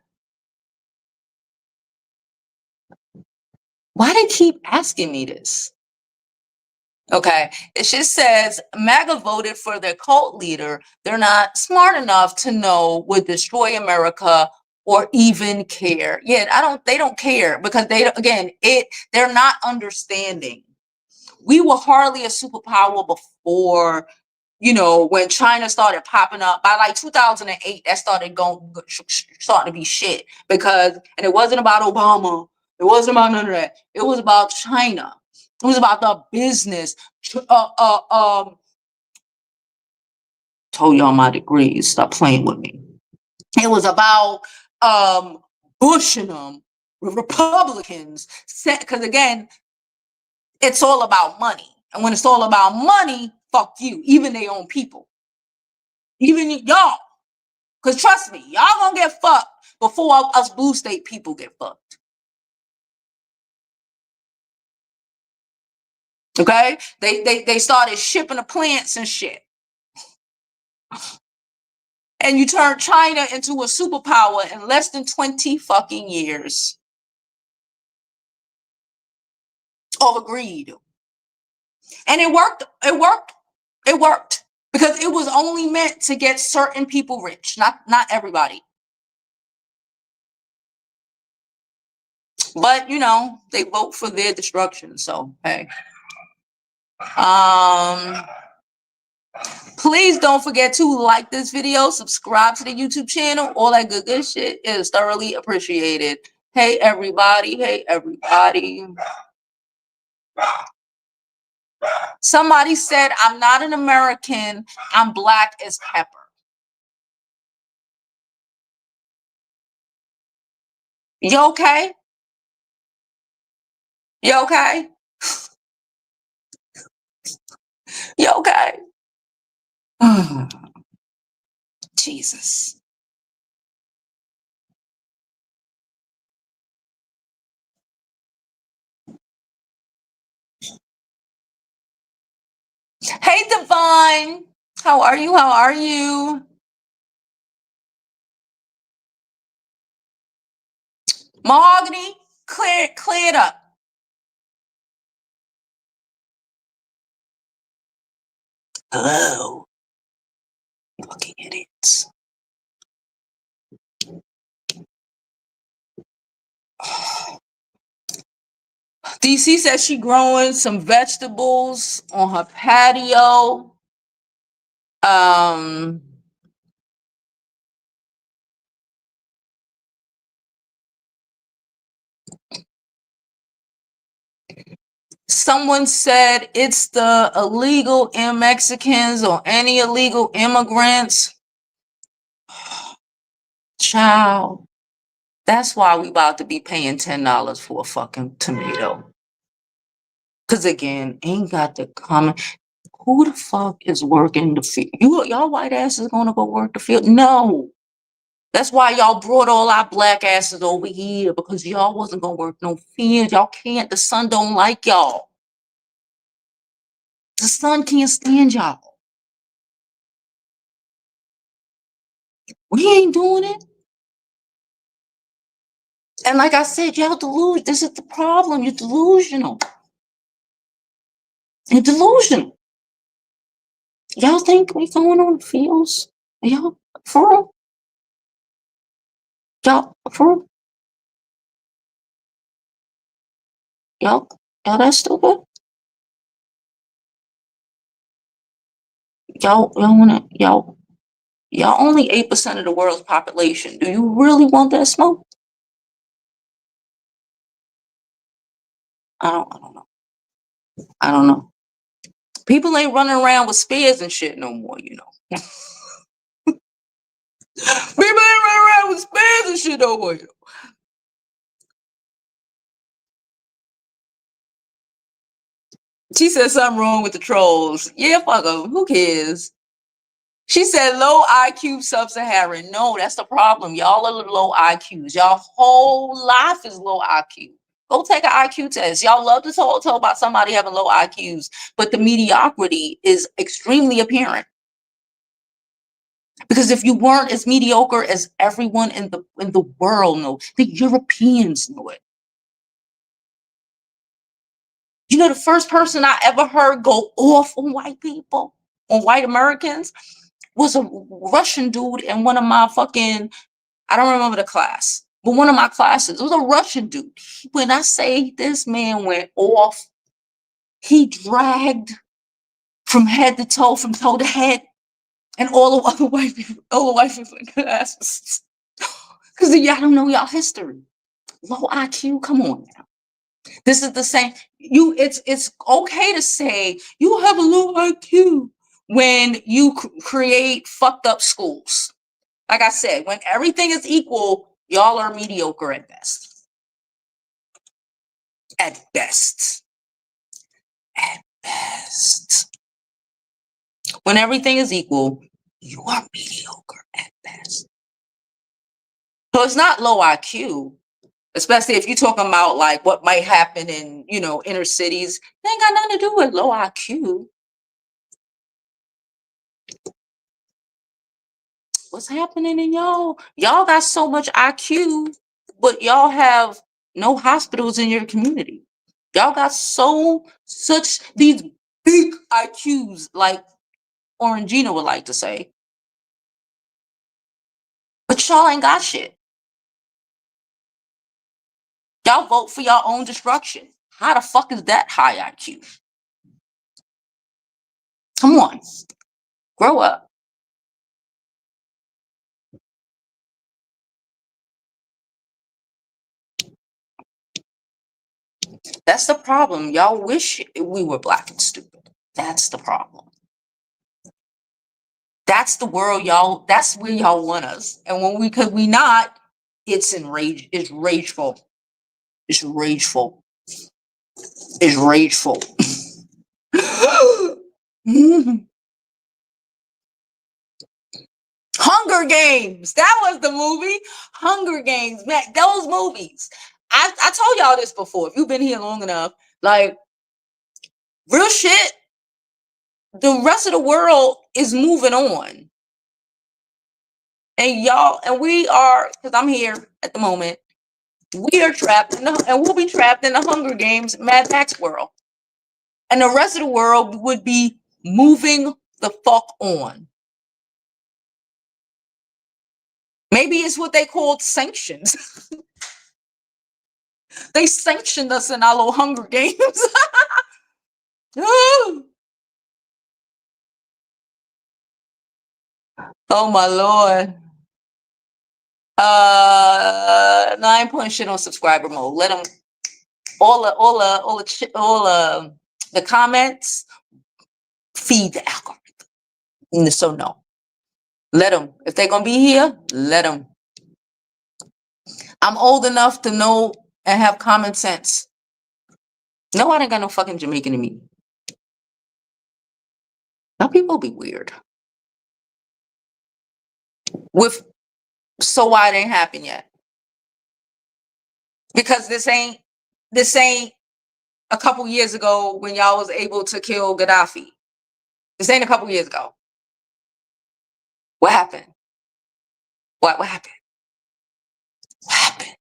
Why they keep asking me this? Okay, it just says MAGA voted for their cult leader. They're not smart enough to know would destroy America or even care. Yeah, they don't care because they're not understanding. We were hardly a superpower before, when China started popping up. By like 2008, that started starting to be shit and it wasn't about Obama. It wasn't about none of that. It was about China. It was about the business. Told y'all my degrees. Stop playing with me. It was about Bush and them, Republicans. Because again, it's all about money. And when it's all about money, fuck you. Even their own people. Even y'all. Because trust me, y'all gonna get fucked before us blue state people get fucked. Okay? They started shipping the plants and shit. And you turn China into a superpower in less than 20 fucking years of greed. And it worked. It worked. It worked. Because it was only meant to get certain people rich, not everybody. But they vote for their destruction. So hey. Please don't forget to like this video, subscribe to the YouTube channel. All that good shit is thoroughly appreciated. Hey everybody. Hey everybody. Somebody said, I'm not an American. I'm black as pepper. You okay? You okay? You okay? Jesus. Hey, Divine. How are you? How are you? Mahogany, clear it up. Hello. Fucking idiots. DC says she growing some vegetables on her patio. Someone said it's the illegal Mexicans or any illegal immigrants Child. That's why we about to be paying $10 for a fucking tomato. Cause again, ain't got the common. Who the fuck is working the field? Y'all white asses gonna go work the field? No. That's why y'all brought all our black asses over here, because y'all wasn't gonna work no field. Y'all can't. The sun don't like y'all. The sun can't stand y'all. We ain't doing it. And like I said, y'all delusional. This is the problem. You're delusional. You're delusional. Y'all think we going on the fields? Y'all, for real? Y'all, for real? Y'all that stupid? Y'all only 8% of the world's population. Do you really want that smoke? I don't know. I don't know. People ain't running around with spears and shit no more, you know. People ain't running around with spears and shit no more. She said something wrong with the trolls. Yeah, fuck them. Who cares? She said low IQ sub-Saharan. No, that's the problem. Y'all are low IQs. Y'all whole life is low IQ. Go take an IQ test. Y'all love to talk about somebody having low IQs, but the mediocrity is extremely apparent. Because if you weren't as mediocre as everyone in the world knows, the Europeans know it. You know, the first person I ever heard go off on white people, on white Americans, was a Russian dude in one of my fucking, I don't remember the class, but one of my classes. It was a Russian dude. When I say this man went off, he dragged from head to toe, from toe to head, and all the other white people, all the white people in classes. Because y'all don't know y'all history. Low IQ, come on now. This is the same. It's okay to say you have a low IQ when you create fucked up schools. Like I said, when everything is equal, y'all are mediocre at best. At best. At best. When everything is equal, you are mediocre at best. So it's not low IQ, especially if you're talking about like what might happen in, you know, inner cities. It ain't got nothing to do with low IQ. What's happening in y'all? Y'all got so much IQ, but y'all have no hospitals in your community. Y'all got such these big IQs, like Orangina would like to say. But y'all ain't got shit. Y'all vote for your own destruction. How the fuck is that high IQ? Come on. Grow up. That's the problem. Y'all wish we were black and stupid. That's the problem. That's the world y'all, that's where y'all want us. And when because we not, it's enraged, it's rageful. It's rageful. It's rageful. Hunger Games. That was the movie. Hunger Games. Man, those movies. I told y'all this before. If you've been here long enough, like real shit, the rest of the world is moving on. And y'all, and we are, because I'm here at the moment, we are trapped in the, and we'll be trapped in the Hunger Games Mad Max world. And the rest of the world would be moving the fuck on. Maybe it's what they called sanctions. They sanctioned us in our little Hunger Games. Oh my Lord. No, I ain't putting shit on subscriber mode. Let them all the comments feed the algorithm. So no. Let them. If they're gonna be here, let them. I'm old enough to know and have common sense. No, I ain't got no fucking Jamaican in me. Now people be weird. With so why it ain't happened yet? Because this ain't a couple years ago when y'all was able to kill Gaddafi. This ain't a couple years ago. What happened? What happened? What happened?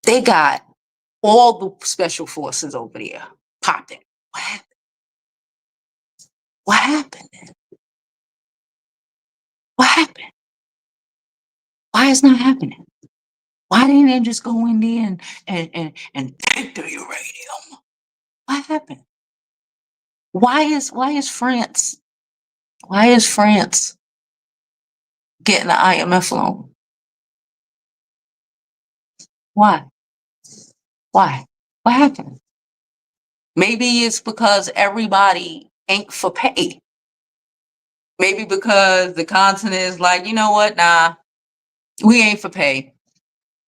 They got all the special forces over there popping. What happened? What happened? What happened? Why is not happening? Why didn't they just go in there and take the uranium? What happened? Why is France? Why is France getting the IMF loan? Why? Why? What happened? Maybe it's because everybody ain't for pay. Maybe because the continent is like, you know what? Nah, we ain't for pay.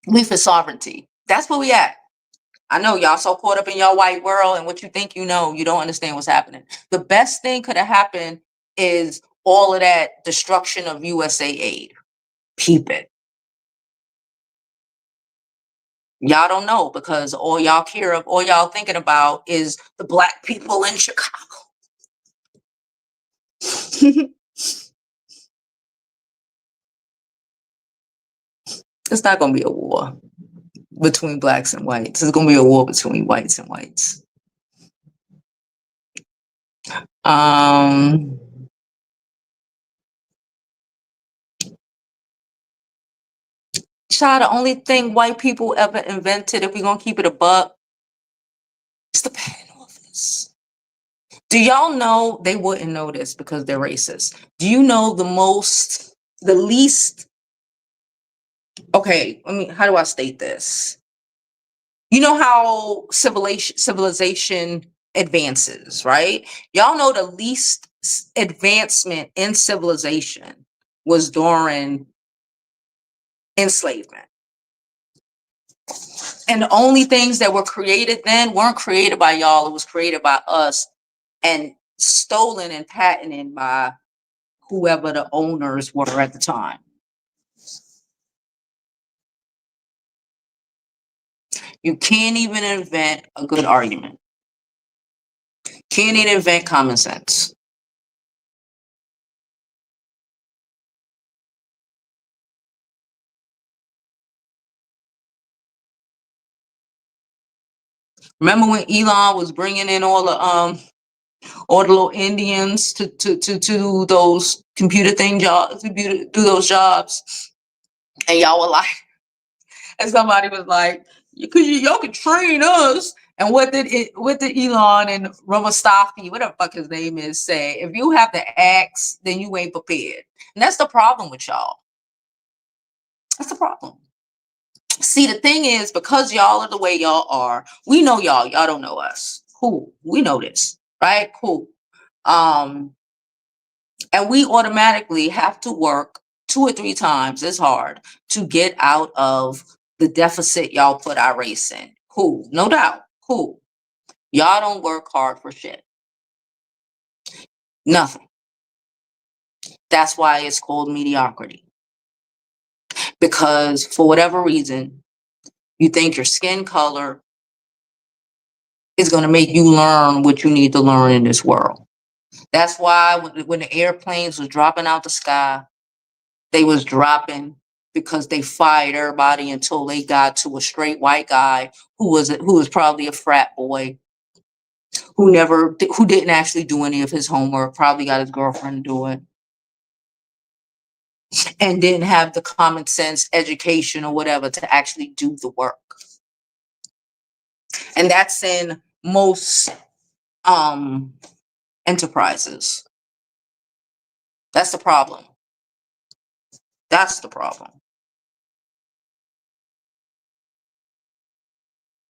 We for sovereignty. That's where we at. I know y'all so caught up in your white world and what you think you know, you don't understand what's happening. The best thing could have happened is all of that destruction of USA aid. Peep it. Y'all don't know because all y'all thinking about is the black people in Chicago. It's not going to be a war between blacks and whites. It's going to be a war between whites and whites. Child, the only thing white people ever invented, if we're going to keep it a buck, is the patent office. Do y'all know, they wouldn't know this because they're racist. Do you know the least, okay, how do I state this? You know how civilization advances, right? Y'all know the least advancement in civilization was during enslavement. And the only things that were created then weren't created by y'all, it was created by us and stolen and patented by whoever the owners were at the time. You can't even invent a good argument. Can't even invent common sense. Remember when Elon was bringing in all the little Indians to do those computer thing jobs, to do those jobs, and y'all were like, and somebody was like, y'all can train us. And what did Elon and Ramastafi, whatever the fuck his name is, say? If you have the axe, then you ain't prepared. And that's the problem with y'all. That's the problem. See, the thing is, because y'all are the way y'all are, we know y'all don't know us. Cool. We know this, right? Cool. And we automatically have to work 2 or 3 times as hard to get out of the deficit y'all put our race in. Cool. No doubt. Cool. Y'all don't work hard for shit. Nothing. That's why it's called mediocrity. Because for whatever reason, you think your skin color is going to make you learn what you need to learn in this world. That's why when the airplanes was dropping out the sky, they was dropping because they fired everybody until they got to a straight white guy who was probably a frat boy, who didn't actually do any of his homework, probably got his girlfriend to do it, and didn't have the common sense education or whatever to actually do the work. And that's in most enterprises. That's the problem. That's the problem.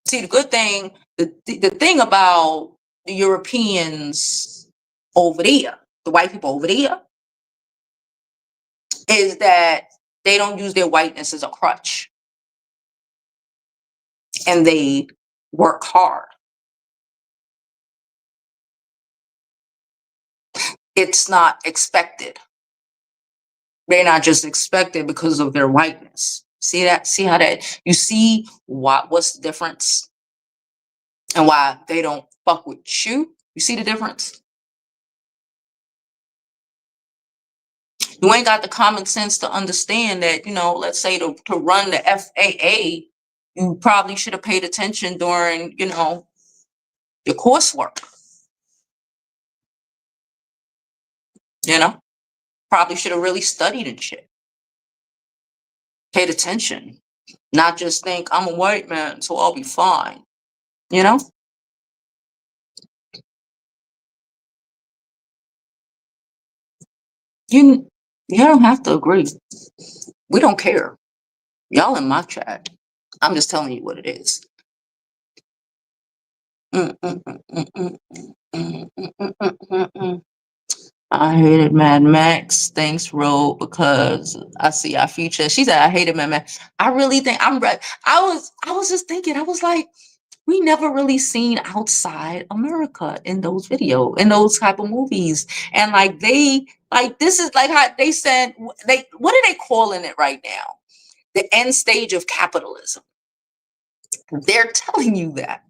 See, the good thing, the thing about the Europeans over there, the white people over there, is that they don't use their whiteness as a crutch. and they work hard. It's not expected. They're not just expected because of their whiteness. See that? See how that you see what's the difference and why they don't fuck with you? You see the difference? You ain't got the common sense to understand that, let's say to run the FAA, you probably should have paid attention during, your coursework. Probably should have really studied and shit. Paid attention. Not just think I'm a white man, so I'll be fine. You know? You don't have to agree. We don't care. Y'all in my chat. I'm just telling you what it is. I hated Mad Max. Thanks, Ro, because I see our future. She said I hated Mad Max. I really think I'm right. I was just thinking, I was like, we never really seen outside America in those in those type of movies. And this is like how they said, what are they calling it right now? The end stage of capitalism. They're telling you that.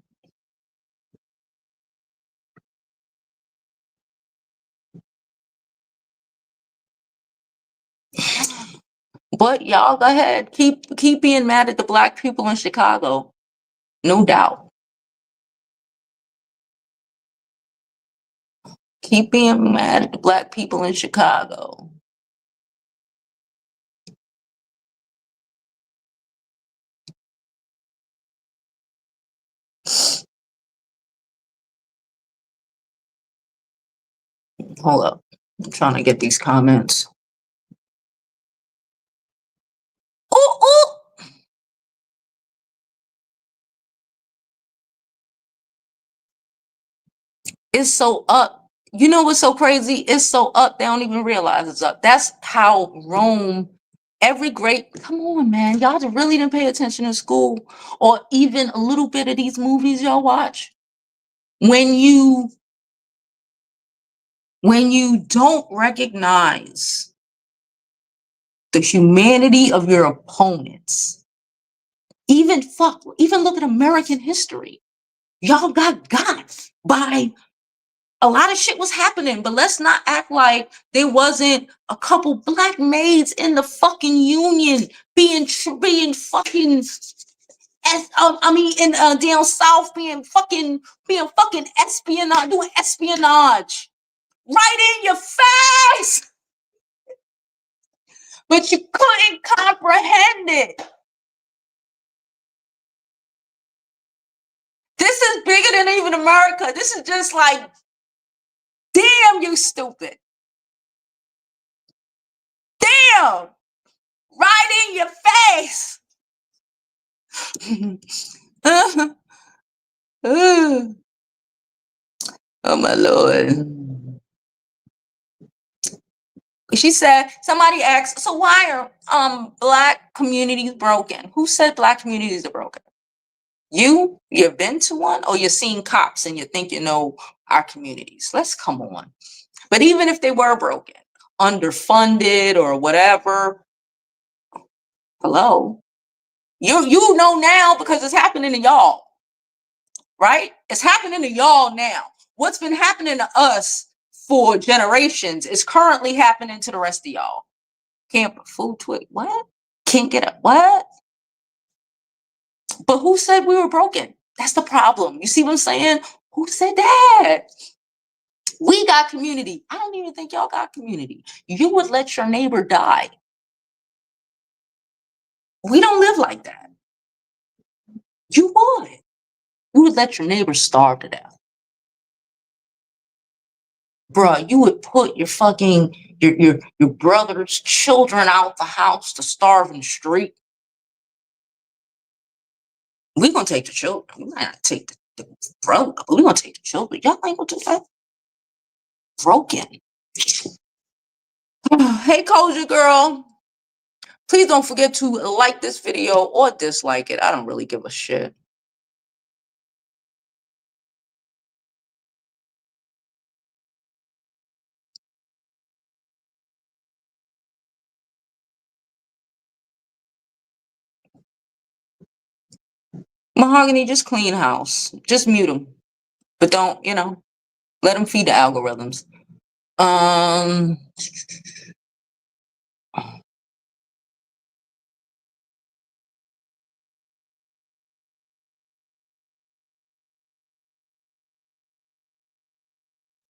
But y'all go ahead. Keep being mad at the black people in Chicago. No doubt. Keep being mad at the black people in Chicago. Hold up. I'm trying to get these comments. Ooh. It's so up. You know what's so crazy? It's so up, they don't even realize it's up. That's how Rome, come on, man. Y'all really didn't pay attention in school or even a little bit of these movies y'all watch. When you don't recognize the humanity of your opponents, even look at American history. Y'all got by a lot of shit was happening, but let's not act like there wasn't a couple black maids in the fucking union being fucking down south being fucking espionage, doing espionage right in your face, but you couldn't comprehend it. This is bigger than even America. This is just like, damn, you stupid. Damn, right in your face. Oh my Lord. She said, somebody asked, so why are black communities broken? Who said black communities are broken? You've been to one, or you're seeing cops and you think you know our communities? Let's come on. But even if they were broken, underfunded or whatever, hello, you know now because it's happening to y'all, right? It's happening to y'all now. What's been happening to us for generations is currently happening to the rest of y'all. Can't put food to it. What? Can't get it. What? But who said we were broken? That's the problem. You see what I'm saying? Who said that? We got community. I don't even think y'all got community. You would let your neighbor die. We don't live like that. You would. You would let your neighbor starve to death. Bruh, you would put your fucking your brother's children out the house to starve in the street. We're gonna take the children. We might not take the brother, but we're gonna take the children. Y'all ain't gonna do that. Broken. Hey, Koja girl. Please don't forget to like this video or dislike it. I don't really give a shit. Mahogany, just clean house. Just mute them. But don't, let them feed the algorithms. Um,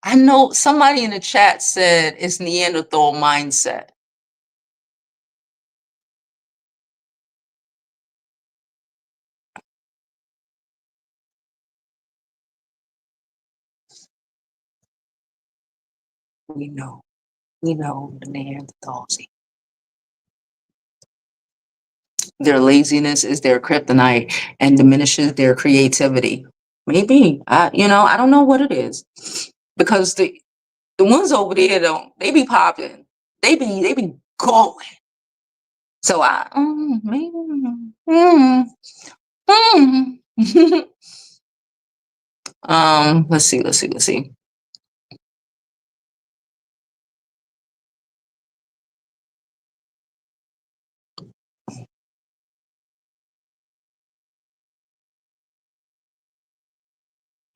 I know somebody in the chat said it's Neanderthal mindset. We know. We know the Neanderthals. Their laziness is their kryptonite and diminishes their creativity. Maybe. I don't know what it is. Because the ones over there they be popping. They be going. So maybe let's see.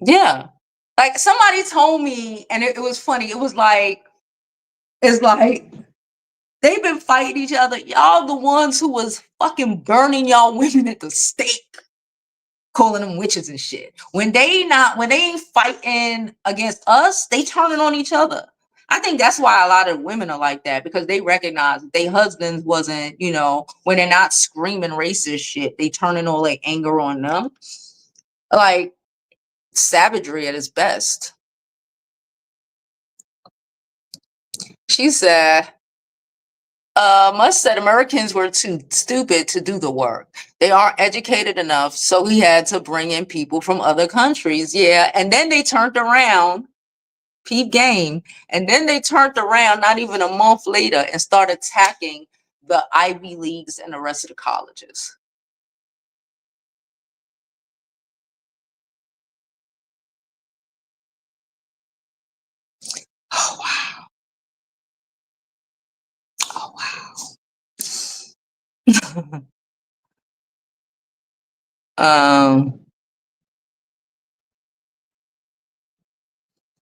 Yeah. Like somebody told me, and it was funny. It's like they've been fighting each other. Y'all the ones who was fucking burning y'all women at the stake, calling them witches and shit. When they ain't fighting against us, they turning on each other. I think that's why a lot of women are like that, because they recognize their husbands wasn't, when they're not screaming racist shit, they turning all their anger on them. Like savagery at its best. She said, Musk said Americans were too stupid to do the work. They aren't educated enough, so he had to bring in people from other countries. Yeah, and then they turned around, peep game, and then they turned around not even a month later and started attacking the Ivy Leagues and the rest of the colleges. Oh, wow. Oh, wow.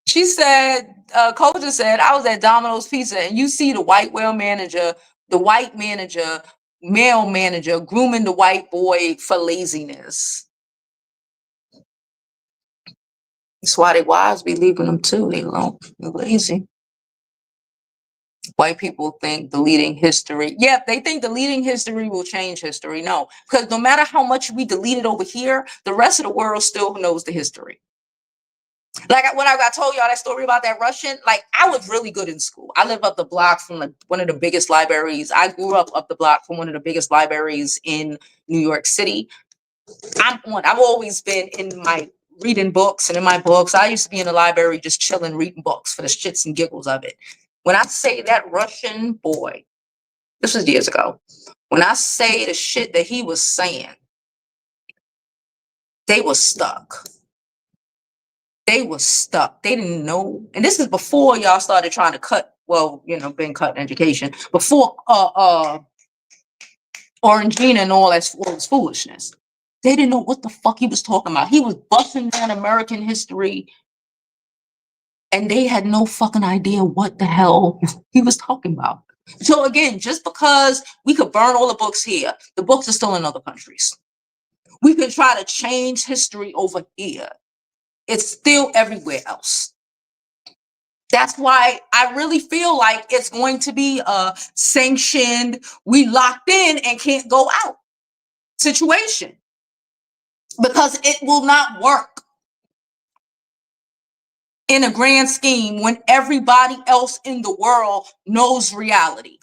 She said, Culture said, I was at Domino's Pizza and you see the white manager, male manager grooming the white boy for laziness. That's why they wives be leaving them too. They're lazy. White people think deleting history. Yep, they think deleting history will change history. No, because no matter how much we delete it over here, the rest of the world still knows the history. Like when I told y'all that story about that Russian, like I was really good in school. I live up the block from like one of the biggest libraries. I grew up the block from one of the biggest libraries in New York City. I've always been in my reading books and in my books. I used to be in the library just chilling, reading books for the shits and giggles of it. When I say that Russian boy, this was years ago. When I say the shit that he was saying, they were stuck. They were stuck. They didn't know. And this is before y'all started trying to cut, been cutting education. Before Orangina and all this foolishness. They didn't know what the fuck he was talking about. He was busting down American history and they had no fucking idea what the hell he was talking about. So again, just because we could burn all the books here, the books are still in other countries. We can try to change history over here. It's still everywhere else. That's why I really feel like it's going to be a sanctioned, we locked in and can't go out situation, because it will not work in a grand scheme when everybody else in the world knows reality.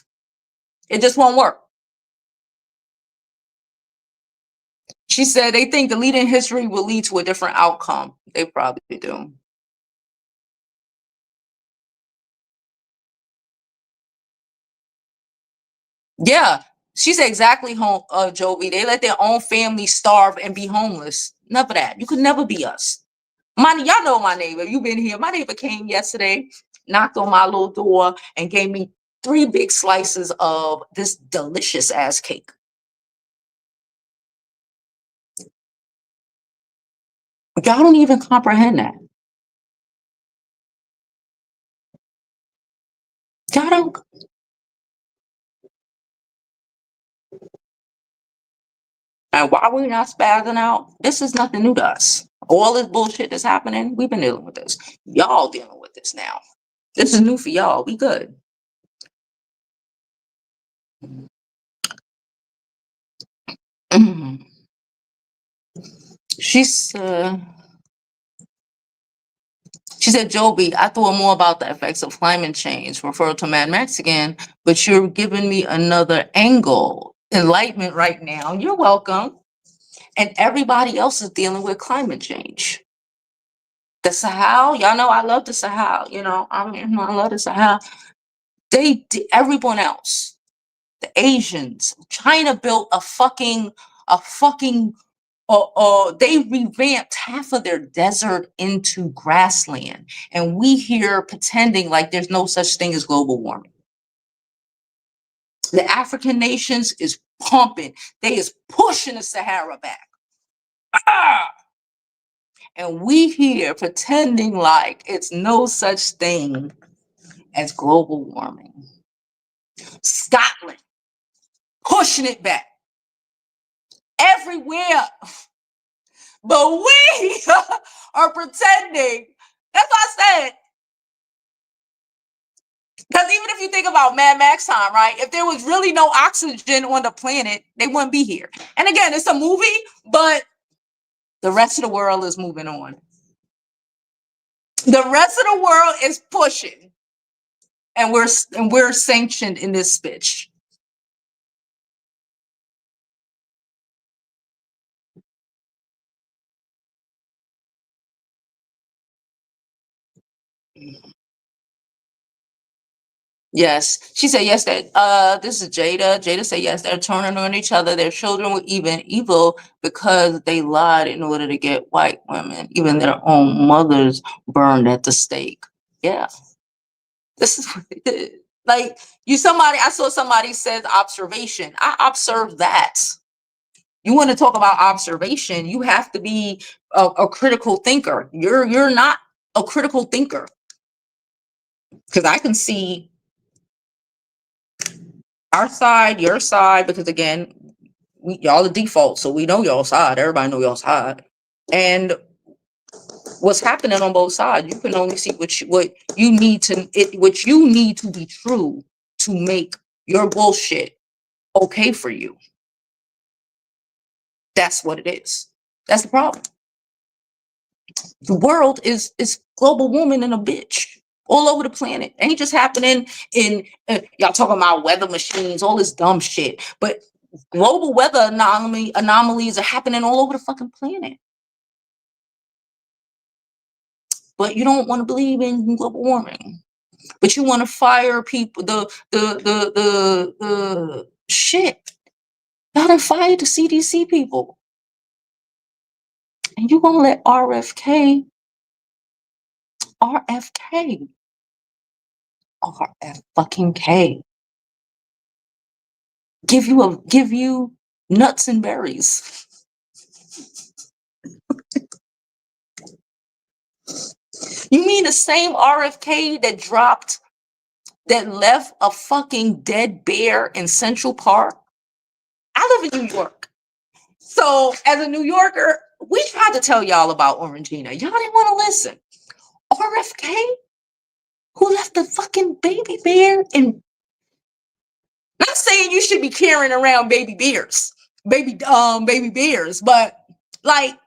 It just won't work. She said they think deleting history will lead to a different outcome. They probably do. Yeah, she's exactly Jovi. They let their own family starve and be homeless. Never that. You could never be us. Y'all know my neighbor. You've been here. My neighbor came yesterday, knocked on my little door, and gave me 3 big slices of this delicious ass cake. Y'all don't even comprehend that. Y'all don't. And why we not spazzing out? This is nothing new to us. All this bullshit that's happening, we've been dealing with this. Y'all dealing with this now. This is new for y'all. We good. Mhm. She's She said, Joby, I thought more about the effects of climate change, referred to Mad Max again, but you're giving me another angle. Enlightenment right now. You're welcome. And everybody else is dealing with climate change. The Sahel, y'all know I love the Sahel. I love the Sahel. Everyone else, the Asians, China built a fucking they revamped half of their desert into grassland. And we here pretending like there's no such thing as global warming. The African nations is pumping. They is pushing the Sahara back. Ah! And we here pretending like it's no such thing as global warming. Scotland pushing it back everywhere. But we are pretending. That's what I said. Because even if you think about Mad Max time, right? If there was really no oxygen on the planet, they wouldn't be here. And again, it's a movie, but the rest of the world is moving on. The rest of the world is pushing, and we're sanctioned in this bitch. Yes, she said yes. That this is Jada. Jada said yes. They're turning on each other. Their children were even evil because they lied in order to get white women. Even their own mothers burned at the stake. Yeah, this is what they did. Like I saw somebody said observation. I observed that. You want to talk about observation? You have to be a critical thinker. You're not a critical thinker because I can see our side, your side, because again, y'all the default, so we know y'all side. Everybody know y'all side, and what's happening on both sides. You can only see what you need to be true to make your bullshit okay for you. That's what it is. That's the problem. The world is global warming and a bitch all over the planet. Ain't just happening in y'all talking about weather machines, all this dumb shit, but global weather anomalies are happening all over the fucking planet. But you don't want to believe in global warming. But you want to fire people. The shit. Y'all done fired the CDC people, and you gonna let RFK fucking K give you nuts and berries. You mean the same RFK that left a fucking dead bear in Central Park? I live in New York. So as a New Yorker, we tried to tell y'all about Orangina. Y'all didn't want to listen. RFK, who left the fucking baby bear in, not saying you should be carrying around baby bears, baby bears, but like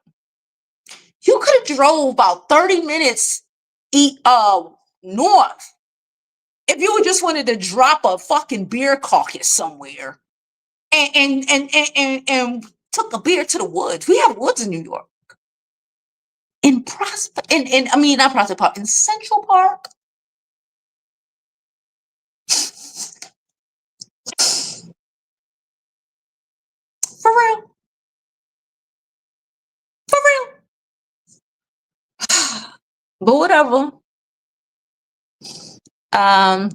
you could have drove about 30 minutes north if you just wanted to drop a fucking beer carcass somewhere and took a beer to the woods. We have woods in New York. In not Prospect Park, in Central Park. For real. For real. But whatever. Um,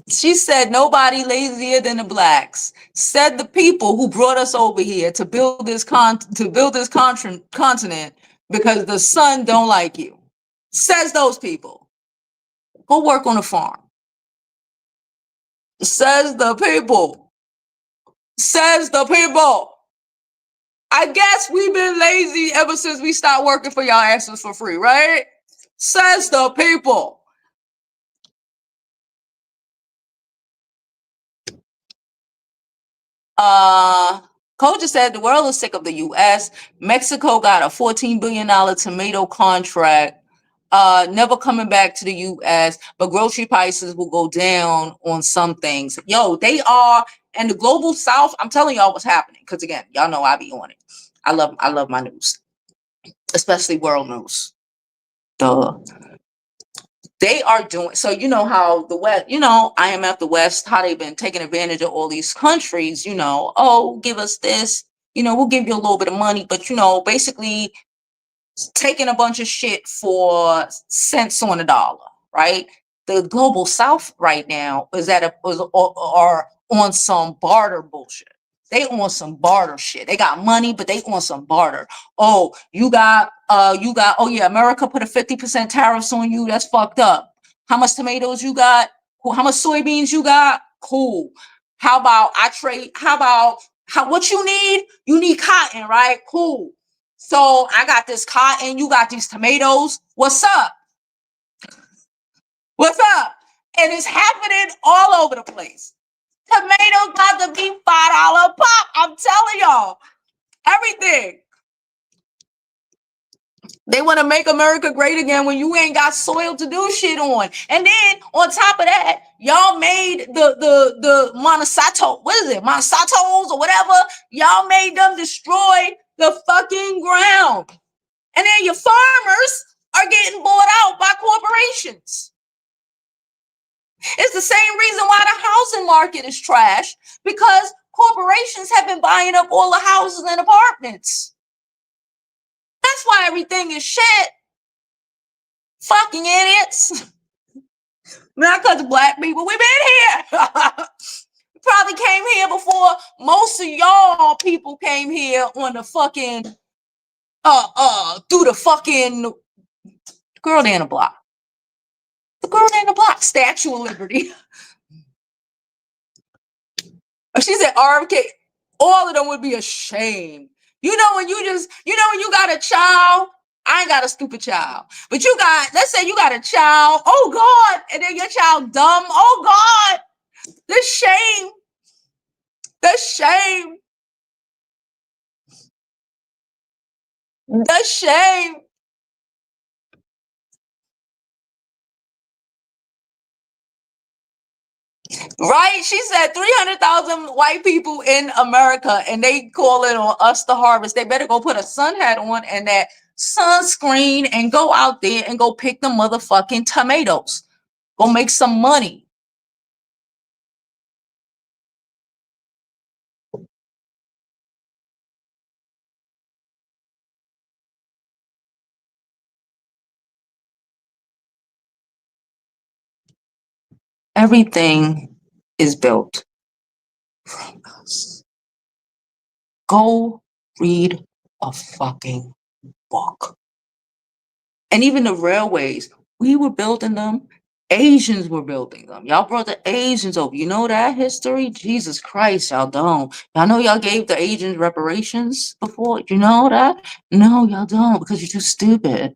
She said nobody lazier than the blacks. Said the people who brought us over here to build this continent because the sun don't like you. Says those people. Go work on a farm. Says the people. Says the people. I guess we've been lazy ever since we stopped working for y'all asses for free, right? Says the people. Coach said the world is sick of the US. Mexico got a $14 billion tomato contract. Never coming back to the US, but grocery prices will go down on some things. Yo, they are, and the global south, I'm telling y'all what's happening. Because again, y'all know I be on it. I love my news, especially world news. Duh. They are doing so. You know how the West, IMF, the West, how they've been taking advantage of all these countries. Oh, give us this. We'll give you a little bit of money, but basically taking a bunch of shit for cents on a dollar, right? The global South right now are on some barter bullshit. They on some barter shit. They got money, but they on some barter. Oh, oh yeah, America put a 50% tariffs on you. That's fucked up. How much tomatoes you got? Cool. How much soybeans you got? Cool. How about I trade? What you need? You need cotton, right? Cool. So I got this cotton, you got these tomatoes. What's up? What's up? And it's happening all over the place. Tomatoes got to be $5 a pop. I'm telling y'all. Everything. They want to make America great again when you ain't got soil to do shit on. And then on top of that, y'all made the Monsanto, what is it? Monsantos or whatever. Y'all made them destroy the fucking ground. And then your farmers are getting bought out by corporations. It's the same reason why the housing market is trash, because corporations have been buying up all the houses and apartments. That's why everything is shit. Fucking idiots. Not because of black people. We've been here. Probably came here before most of y'all people came here on the fucking through the fucking girl down the block. The girl down the block, Statue of Liberty. She said RFK, all of them would be ashamed. When you got a child, I ain't got a stupid child, but let's say you got a child, oh God, and then your child dumb, oh God, the shame, the shame, the shame. Right? She said 300,000 white people in America, and they call it on us to harvest. They better go put a sun hat on and that sunscreen and go out there and go pick the motherfucking tomatoes. Go make some money. Everything is built from us. Go read a fucking book. And even the railways, we were building them. Asians were building them. Y'all brought the Asians over. You know that history? Jesus Christ, y'all don't. Y'all know y'all gave the Asians reparations before? You know that? No, y'all don't, because you're too stupid.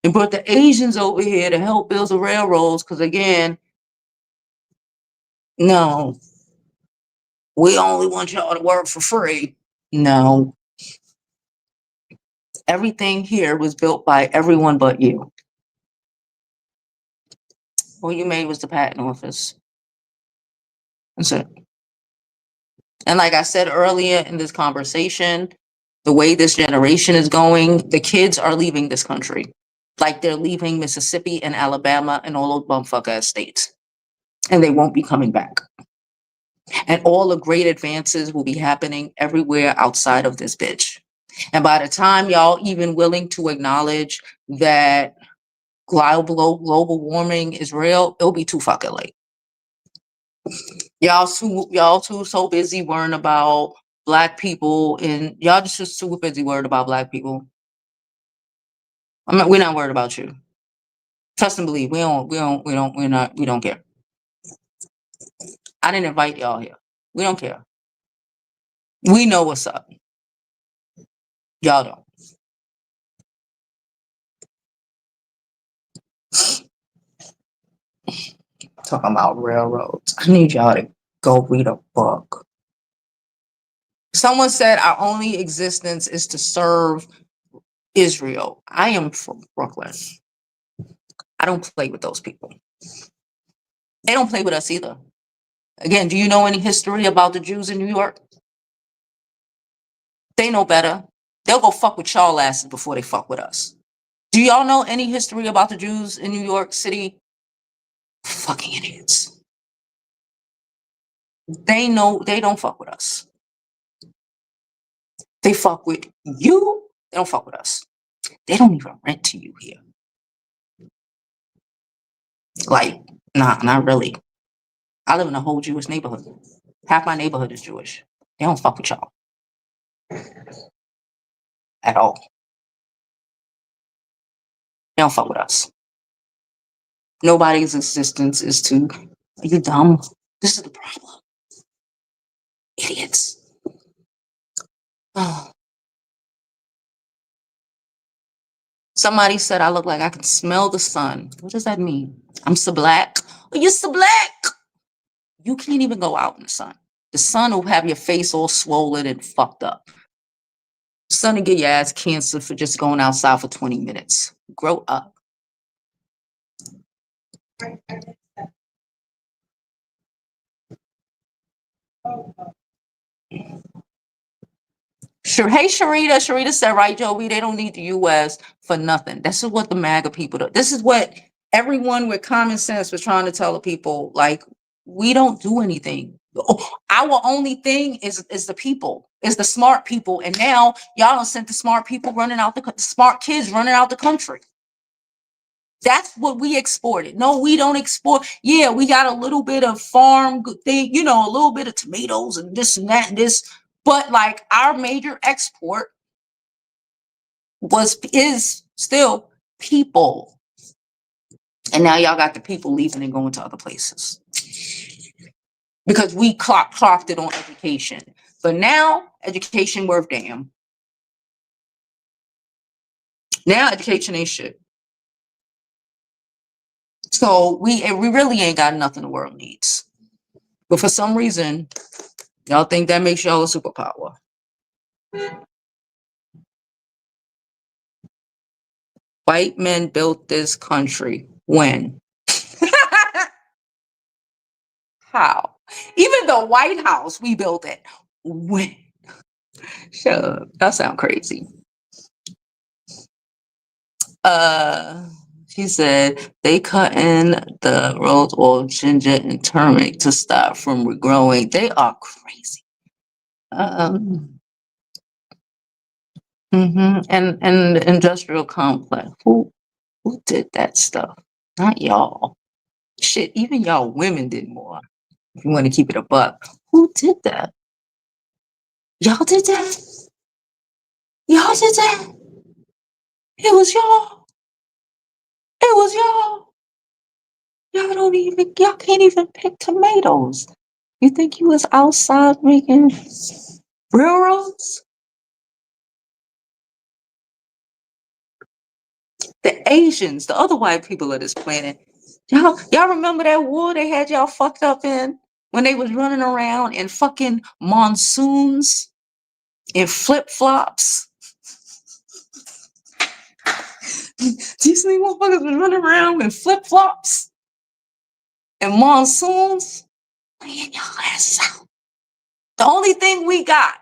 And brought the Asians over here to help build the railroads, because again, no, we only want y'all to work for free. No. Everything here was built by everyone but you. All you made was the patent office. That's it. And like I said earlier in this conversation, the way this generation is going, the kids are leaving this country. Like they're leaving Mississippi and Alabama and all those bumfuck ass states. And they won't be coming back. And all the great advances will be happening everywhere outside of this bitch. And by the time y'all even willing to acknowledge that global warming is real, it'll be too fucking late. Y'all too so busy worrying about black people, and y'all just too busy worried about black people. We're not worried about you. Trust and believe. We don't care. I didn't invite y'all here. We don't care. We know what's up. Y'all don't. Talking about railroads. I need y'all to go read a book. Someone said our only existence is to serve Israel. I am from Brooklyn. I don't play with those people. They don't play with us either. Again, do you know any history about the Jews in New York? They know better. They'll go fuck with y'all asses before they fuck with us. Do y'all know any history about the Jews in New York City? Fucking idiots. They know they don't fuck with us. They fuck with you. They don't fuck with us. They don't even rent to you here. Like, nah, not really. I live in a whole Jewish neighborhood. Half my neighborhood is Jewish. They don't fuck with y'all at all. They don't fuck with us. Nobody's existence is to, are you dumb? This is the problem. Idiots. Oh. Somebody said I look like I can smell the sun. What does that mean? I'm so black. Oh, you're so black. You can't even go out in the sun. The sun will have your face all swollen and fucked up. The sun will get your ass cancer for just going outside for 20 minutes. Grow up. Sure. Hey, Sharita. Sharita said, right, Joey, they don't need the U.S. for nothing. This is what the MAGA people do. This is what everyone with common sense was trying to tell the people. Like, we don't do anything. Our only thing is the people, is the smart people. And now y'all don't send the smart people running out, the smart kids running out the country. That's what we exported. No, we don't export. Yeah, we got a little bit of farm thing, you know, a little bit of tomatoes and this and that and this. But like our major export is still people. And now y'all got the people leaving and going to other places. Because we clocked it on education. But now education worth damn. Now education ain't shit. So we really ain't got nothing the world needs. But for some reason, y'all think that makes y'all a superpower. White men built this country. When? How? Even the White House, we built it. When? Shut up. That sound crazy. She said they cut in the rose oil, ginger, and turmeric to stop from regrowing. They are crazy. And the industrial complex. Who did that stuff? Not y'all. Shit, even y'all women did more. If you want to keep it a buck. Who did that? Y'all did that? Y'all did that? It was y'all. It was y'all. Y'all can't even pick tomatoes. You think you was outside making railroads? The Asians, the other white people of this planet. Y'all remember that war they had y'all fucked up in when they was running around in fucking monsoons in flip-flops? These motherfuckers was running around in flip-flops and monsoons. Man, y'all asses out. The only thing we got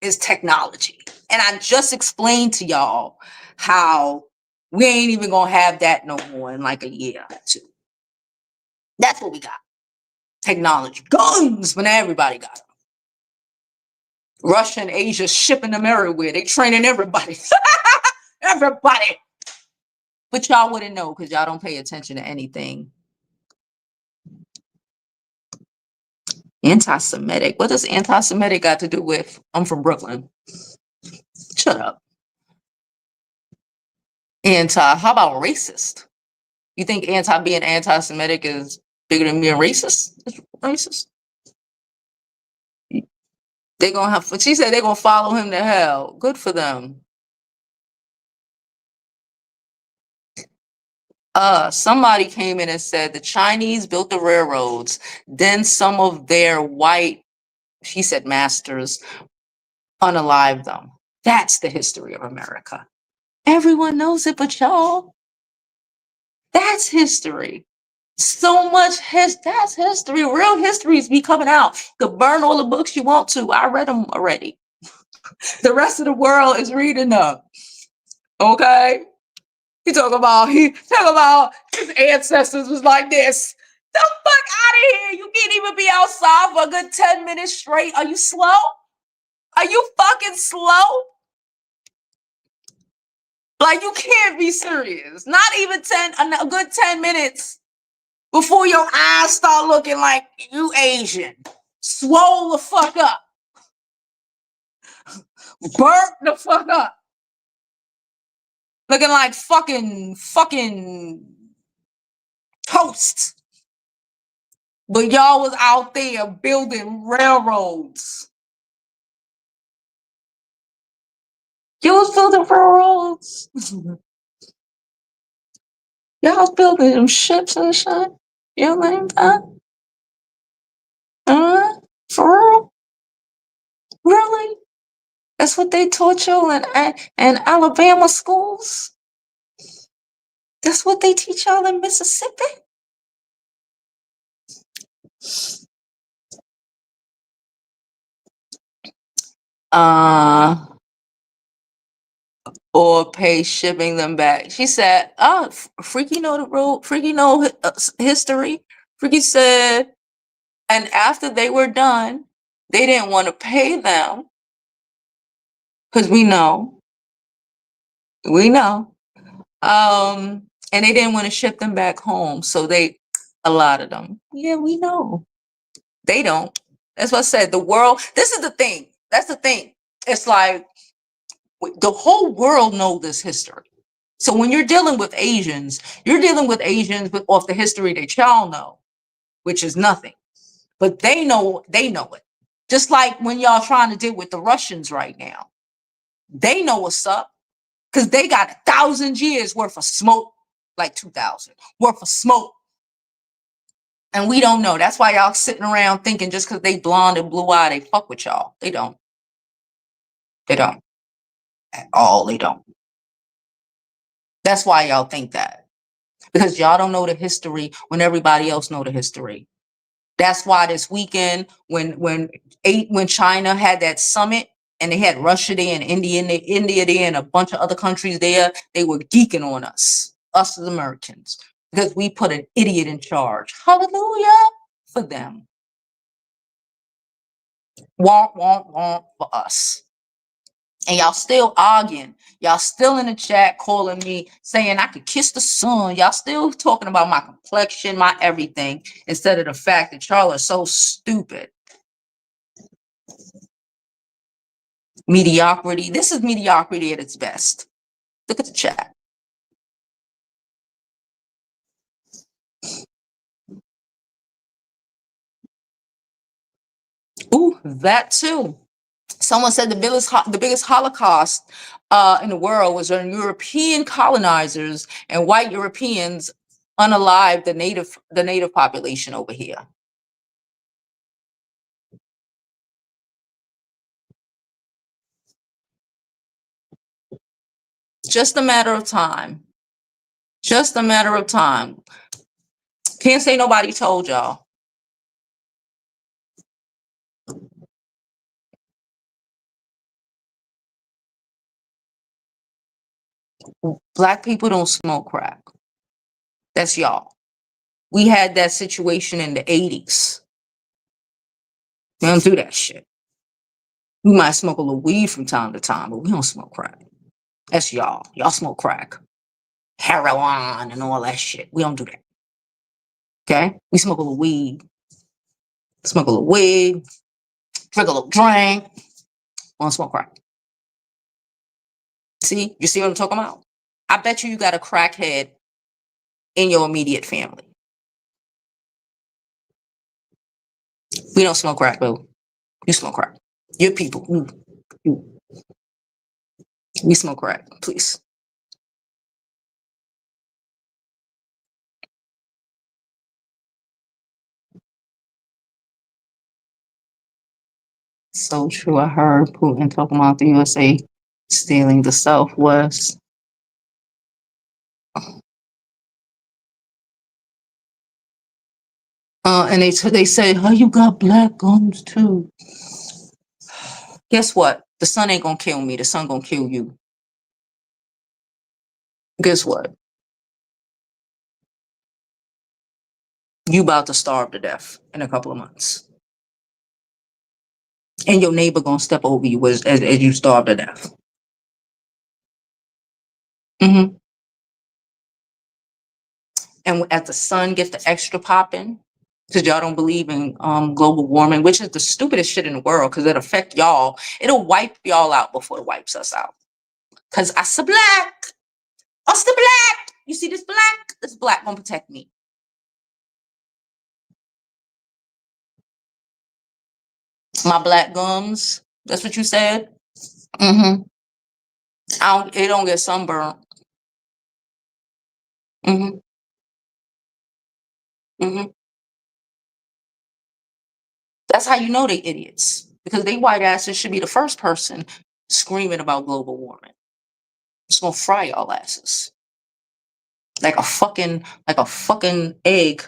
is technology. And I just explained to y'all how we ain't even gonna have that no more in like a year or two. That's what we got. Technology. Guns, when everybody got them. Russia and Asia shipping them everywhere. They training everybody. Everybody. But y'all wouldn't know because y'all don't pay attention to anything. Anti-Semitic. What does anti-Semitic got to do with I'm from Brooklyn? Shut up. How about racist? You think being anti-Semitic is bigger than being racist? It's racist. They're gonna have. She said they're gonna follow him to hell. Good for them. Somebody came in and said the Chinese built the railroads. Then some of their white, she said, masters unalived them. That's the history of America. Everyone knows it, but y'all, that's history. So much that's history. Real history's be coming out. You can burn all the books you want to. I read them already. The rest of the world is reading them. Okay? He talk about his ancestors was like this. The fuck out of here. You can't even be outside for a good 10 minutes straight. Are you slow? Are you fucking slow? Like, you can't be serious. Not even a good 10 minutes before your eyes start looking like you Asian. Swole the fuck up. Burnt the fuck up. Looking like fucking toast. But y'all was out there building railroads. You was building railroads. Y'all was building them ships and shit. You know like that? For real? Really? That's what they taught you in Alabama schools? That's what they teach y'all in Mississippi? Or pay shipping them back. She said, "Oh, Freaky know the rule. Freaky know history." Freaky said, and after they were done, they didn't want to pay them because we know, and they didn't want to ship them back home. So a lot of them, yeah, we know, they don't. That's what I said. The world. This is the thing. That's the thing. It's like the whole world knows this history. So when you're dealing with Asians, you're dealing with Asians off the history that y'all know, which is nothing. But they know it. Just like when y'all trying to deal with the Russians right now. They know what's up because they got 1,000 years worth of smoke, like 2,000 worth of smoke. And we don't know. That's why y'all sitting around thinking just because they blonde and blue-eyed, they fuck with y'all. They don't. They don't. At all, they don't. That's why y'all think that. Because y'all don't know the history when everybody else know the history. That's why this weekend, when China had that summit and they had Russia there and India there and a bunch of other countries there, they were geeking on us as Americans, because we put an idiot in charge. Hallelujah for them. Want for us. And y'all still arguing. Y'all still in the chat calling me saying I could kiss the sun. Y'all still talking about my complexion, my everything, instead of the fact that y'all are so stupid. Mediocrity. This is mediocrity at its best. Look at the chat. Ooh, that too. Someone said the biggest Holocaust in the world was when European colonizers and white Europeans unalived the native population over here. Just a matter of time. Just a matter of time. Can't say nobody told y'all. Black people don't smoke crack. That's y'all. We had that situation in the 80s. We don't do that shit. We might smoke a little weed from time to time, but we don't smoke crack. That's y'all. Y'all smoke crack. Heroin and all that shit. We don't do that. Okay? We smoke a little weed. Smoke a little weed, drink a little drink, want to smoke crack. See, you see what I'm talking about? I bet you got a crackhead in your immediate family. We don't smoke crack, boo. You smoke crack. Your people. We smoke crack, please. So true. I heard Putin talking about the USA stealing the Southwest. And they say, "Oh, you got black guns too." Guess what? The sun ain't gonna kill me. The sun gonna kill you. Guess what? You about to starve to death in a couple of months, and your neighbor gonna step over you as you starve to death. Mm-hmm. And as the sun gets the extra popping, because y'all don't believe in global warming, which is the stupidest shit in the world, because it'll affect y'all. It'll wipe y'all out before it wipes us out. Because I said black. Us the black. You see this black? This black gonna protect me. My black gums. That's what you said? Mm-hmm. It don't get sunburned. Mm-hmm. Mm-hmm. That's how you know they idiots. Because they white asses should be the first person screaming about global warming. It's gonna fry y'all asses. Like a fucking egg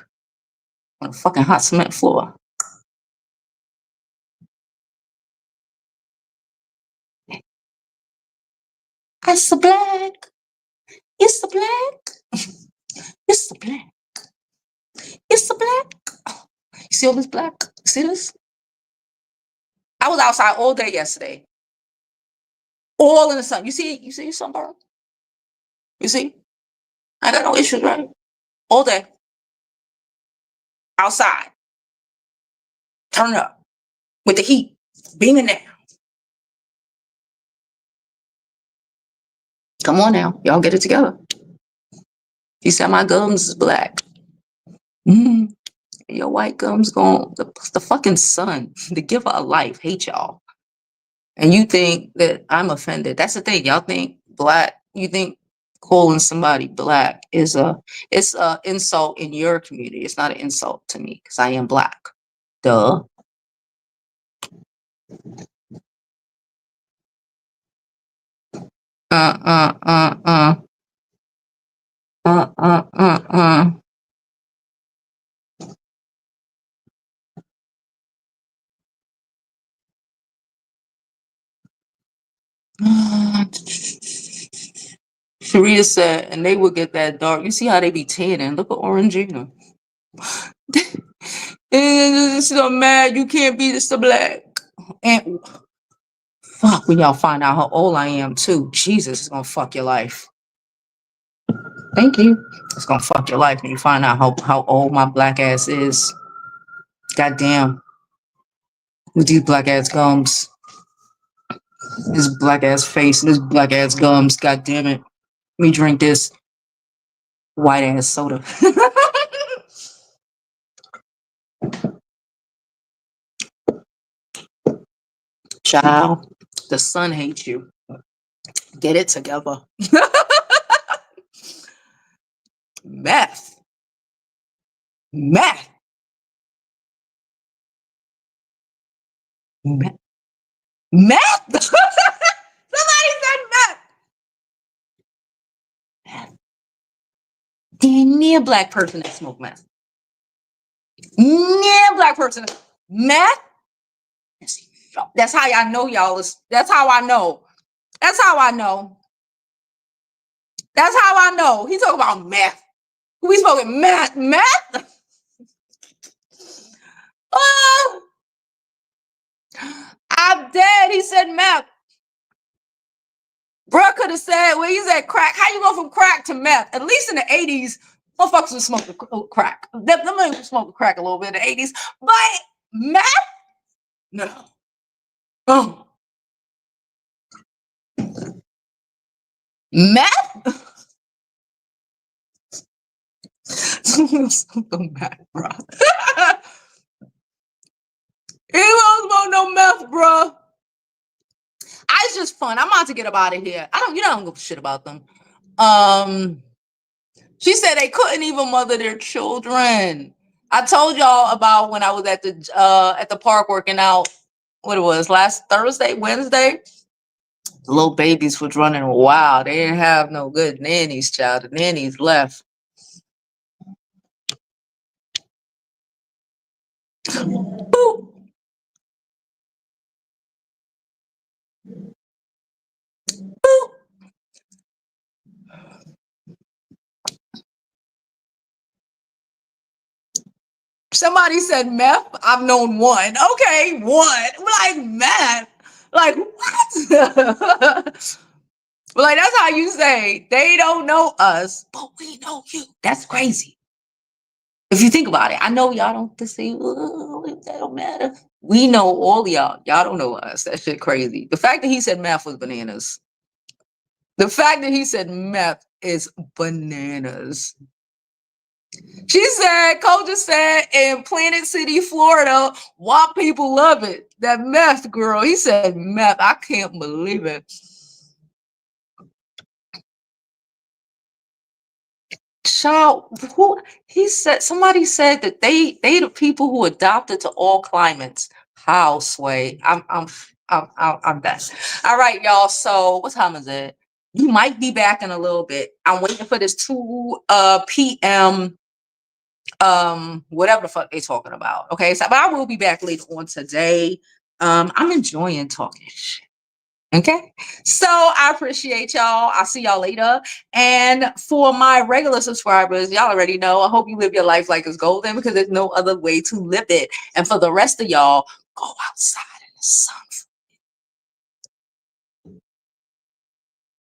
on a fucking hot cement floor. It's the black. It's the black. It's the black. It's the black. You see all this black? See this? I was outside all day yesterday. All in the sun. You see sunburn? You see? I got no issues, right? All day. Outside. Turn up. With the heat. Beaming down. Come on now. Y'all get it together. You said my gums is black. Mm-hmm. Your white gums going the fucking sun, the giver of life, hate y'all. And you think that I'm offended. That's the thing. Y'all think black, you think calling somebody black is it's a insult in your community. It's not an insult to me because I am black. Duh. Uh uh uh uh uh. Sharita said, and they would get that dark. You see how they be tanning. Look at Orangina. And she's so mad you can't beat us to black. And fuck when y'all find out how old I am too. Jesus, it's gonna fuck your life. Thank you. It's gonna fuck your life when you find out how old my black ass is. Goddamn. With these black ass gums. This black ass face, this black ass gums. God damn it. Let me drink this white ass soda. Child, the sun hates you. Get it together. Meth. Meth. Meth. Meth. Somebody said meth. Meth. Near a black person that smoke meth. Near a black person. Meth. That's how y'all know y'all is. That's how I know. That's how I know. That's how I know. He talking about meth. We smoking meth. Meth? Oh, I'm dead. He said meth. Bruh could have said, well, he said crack. How you go from crack to meth? At least in the 80s, motherfuckers was smoking crack. Them smoking crack a little bit in the 80s. But Meth? No. Oh, meth? Something meth, bro. He don't want no meth, bro. It's just fun. I'm about to get up out of here. I don't give a shit about them. She said they couldn't even mother their children. I told y'all about when I was at the park working out. What it was last Thursday, Wednesday. The little babies was running wild. They didn't have no good nannies, child. The nannies left. Boop. Boop. Somebody said meth. I've known one. Okay, one. Like meth. Like what? Like that's how you say they don't know us, but we know you. That's crazy. If you think about it, I know y'all don't say, oh, that don't matter. We know all y'all. Y'all don't know us. That shit crazy. The fact that he said math was bananas. The fact that he said meth is bananas. She said, Coach said in Planet City, Florida, white people love it. That meth girl. He said meth. I can't believe it. Child, who he said somebody said that they the people who adopted to all climates. How Sway? I'm done. All right, y'all. So what time is it? You might be back in a little bit. I'm waiting for this 2 p.m. Whatever the fuck they talking about. Okay, so but I will be back later on today. I'm enjoying talking shit. Okay, so I appreciate y'all. I'll see y'all later. And for my regular subscribers, y'all already know. I hope you live your life like it's golden because there's no other way to live it. And for the rest of y'all, go outside in the sun.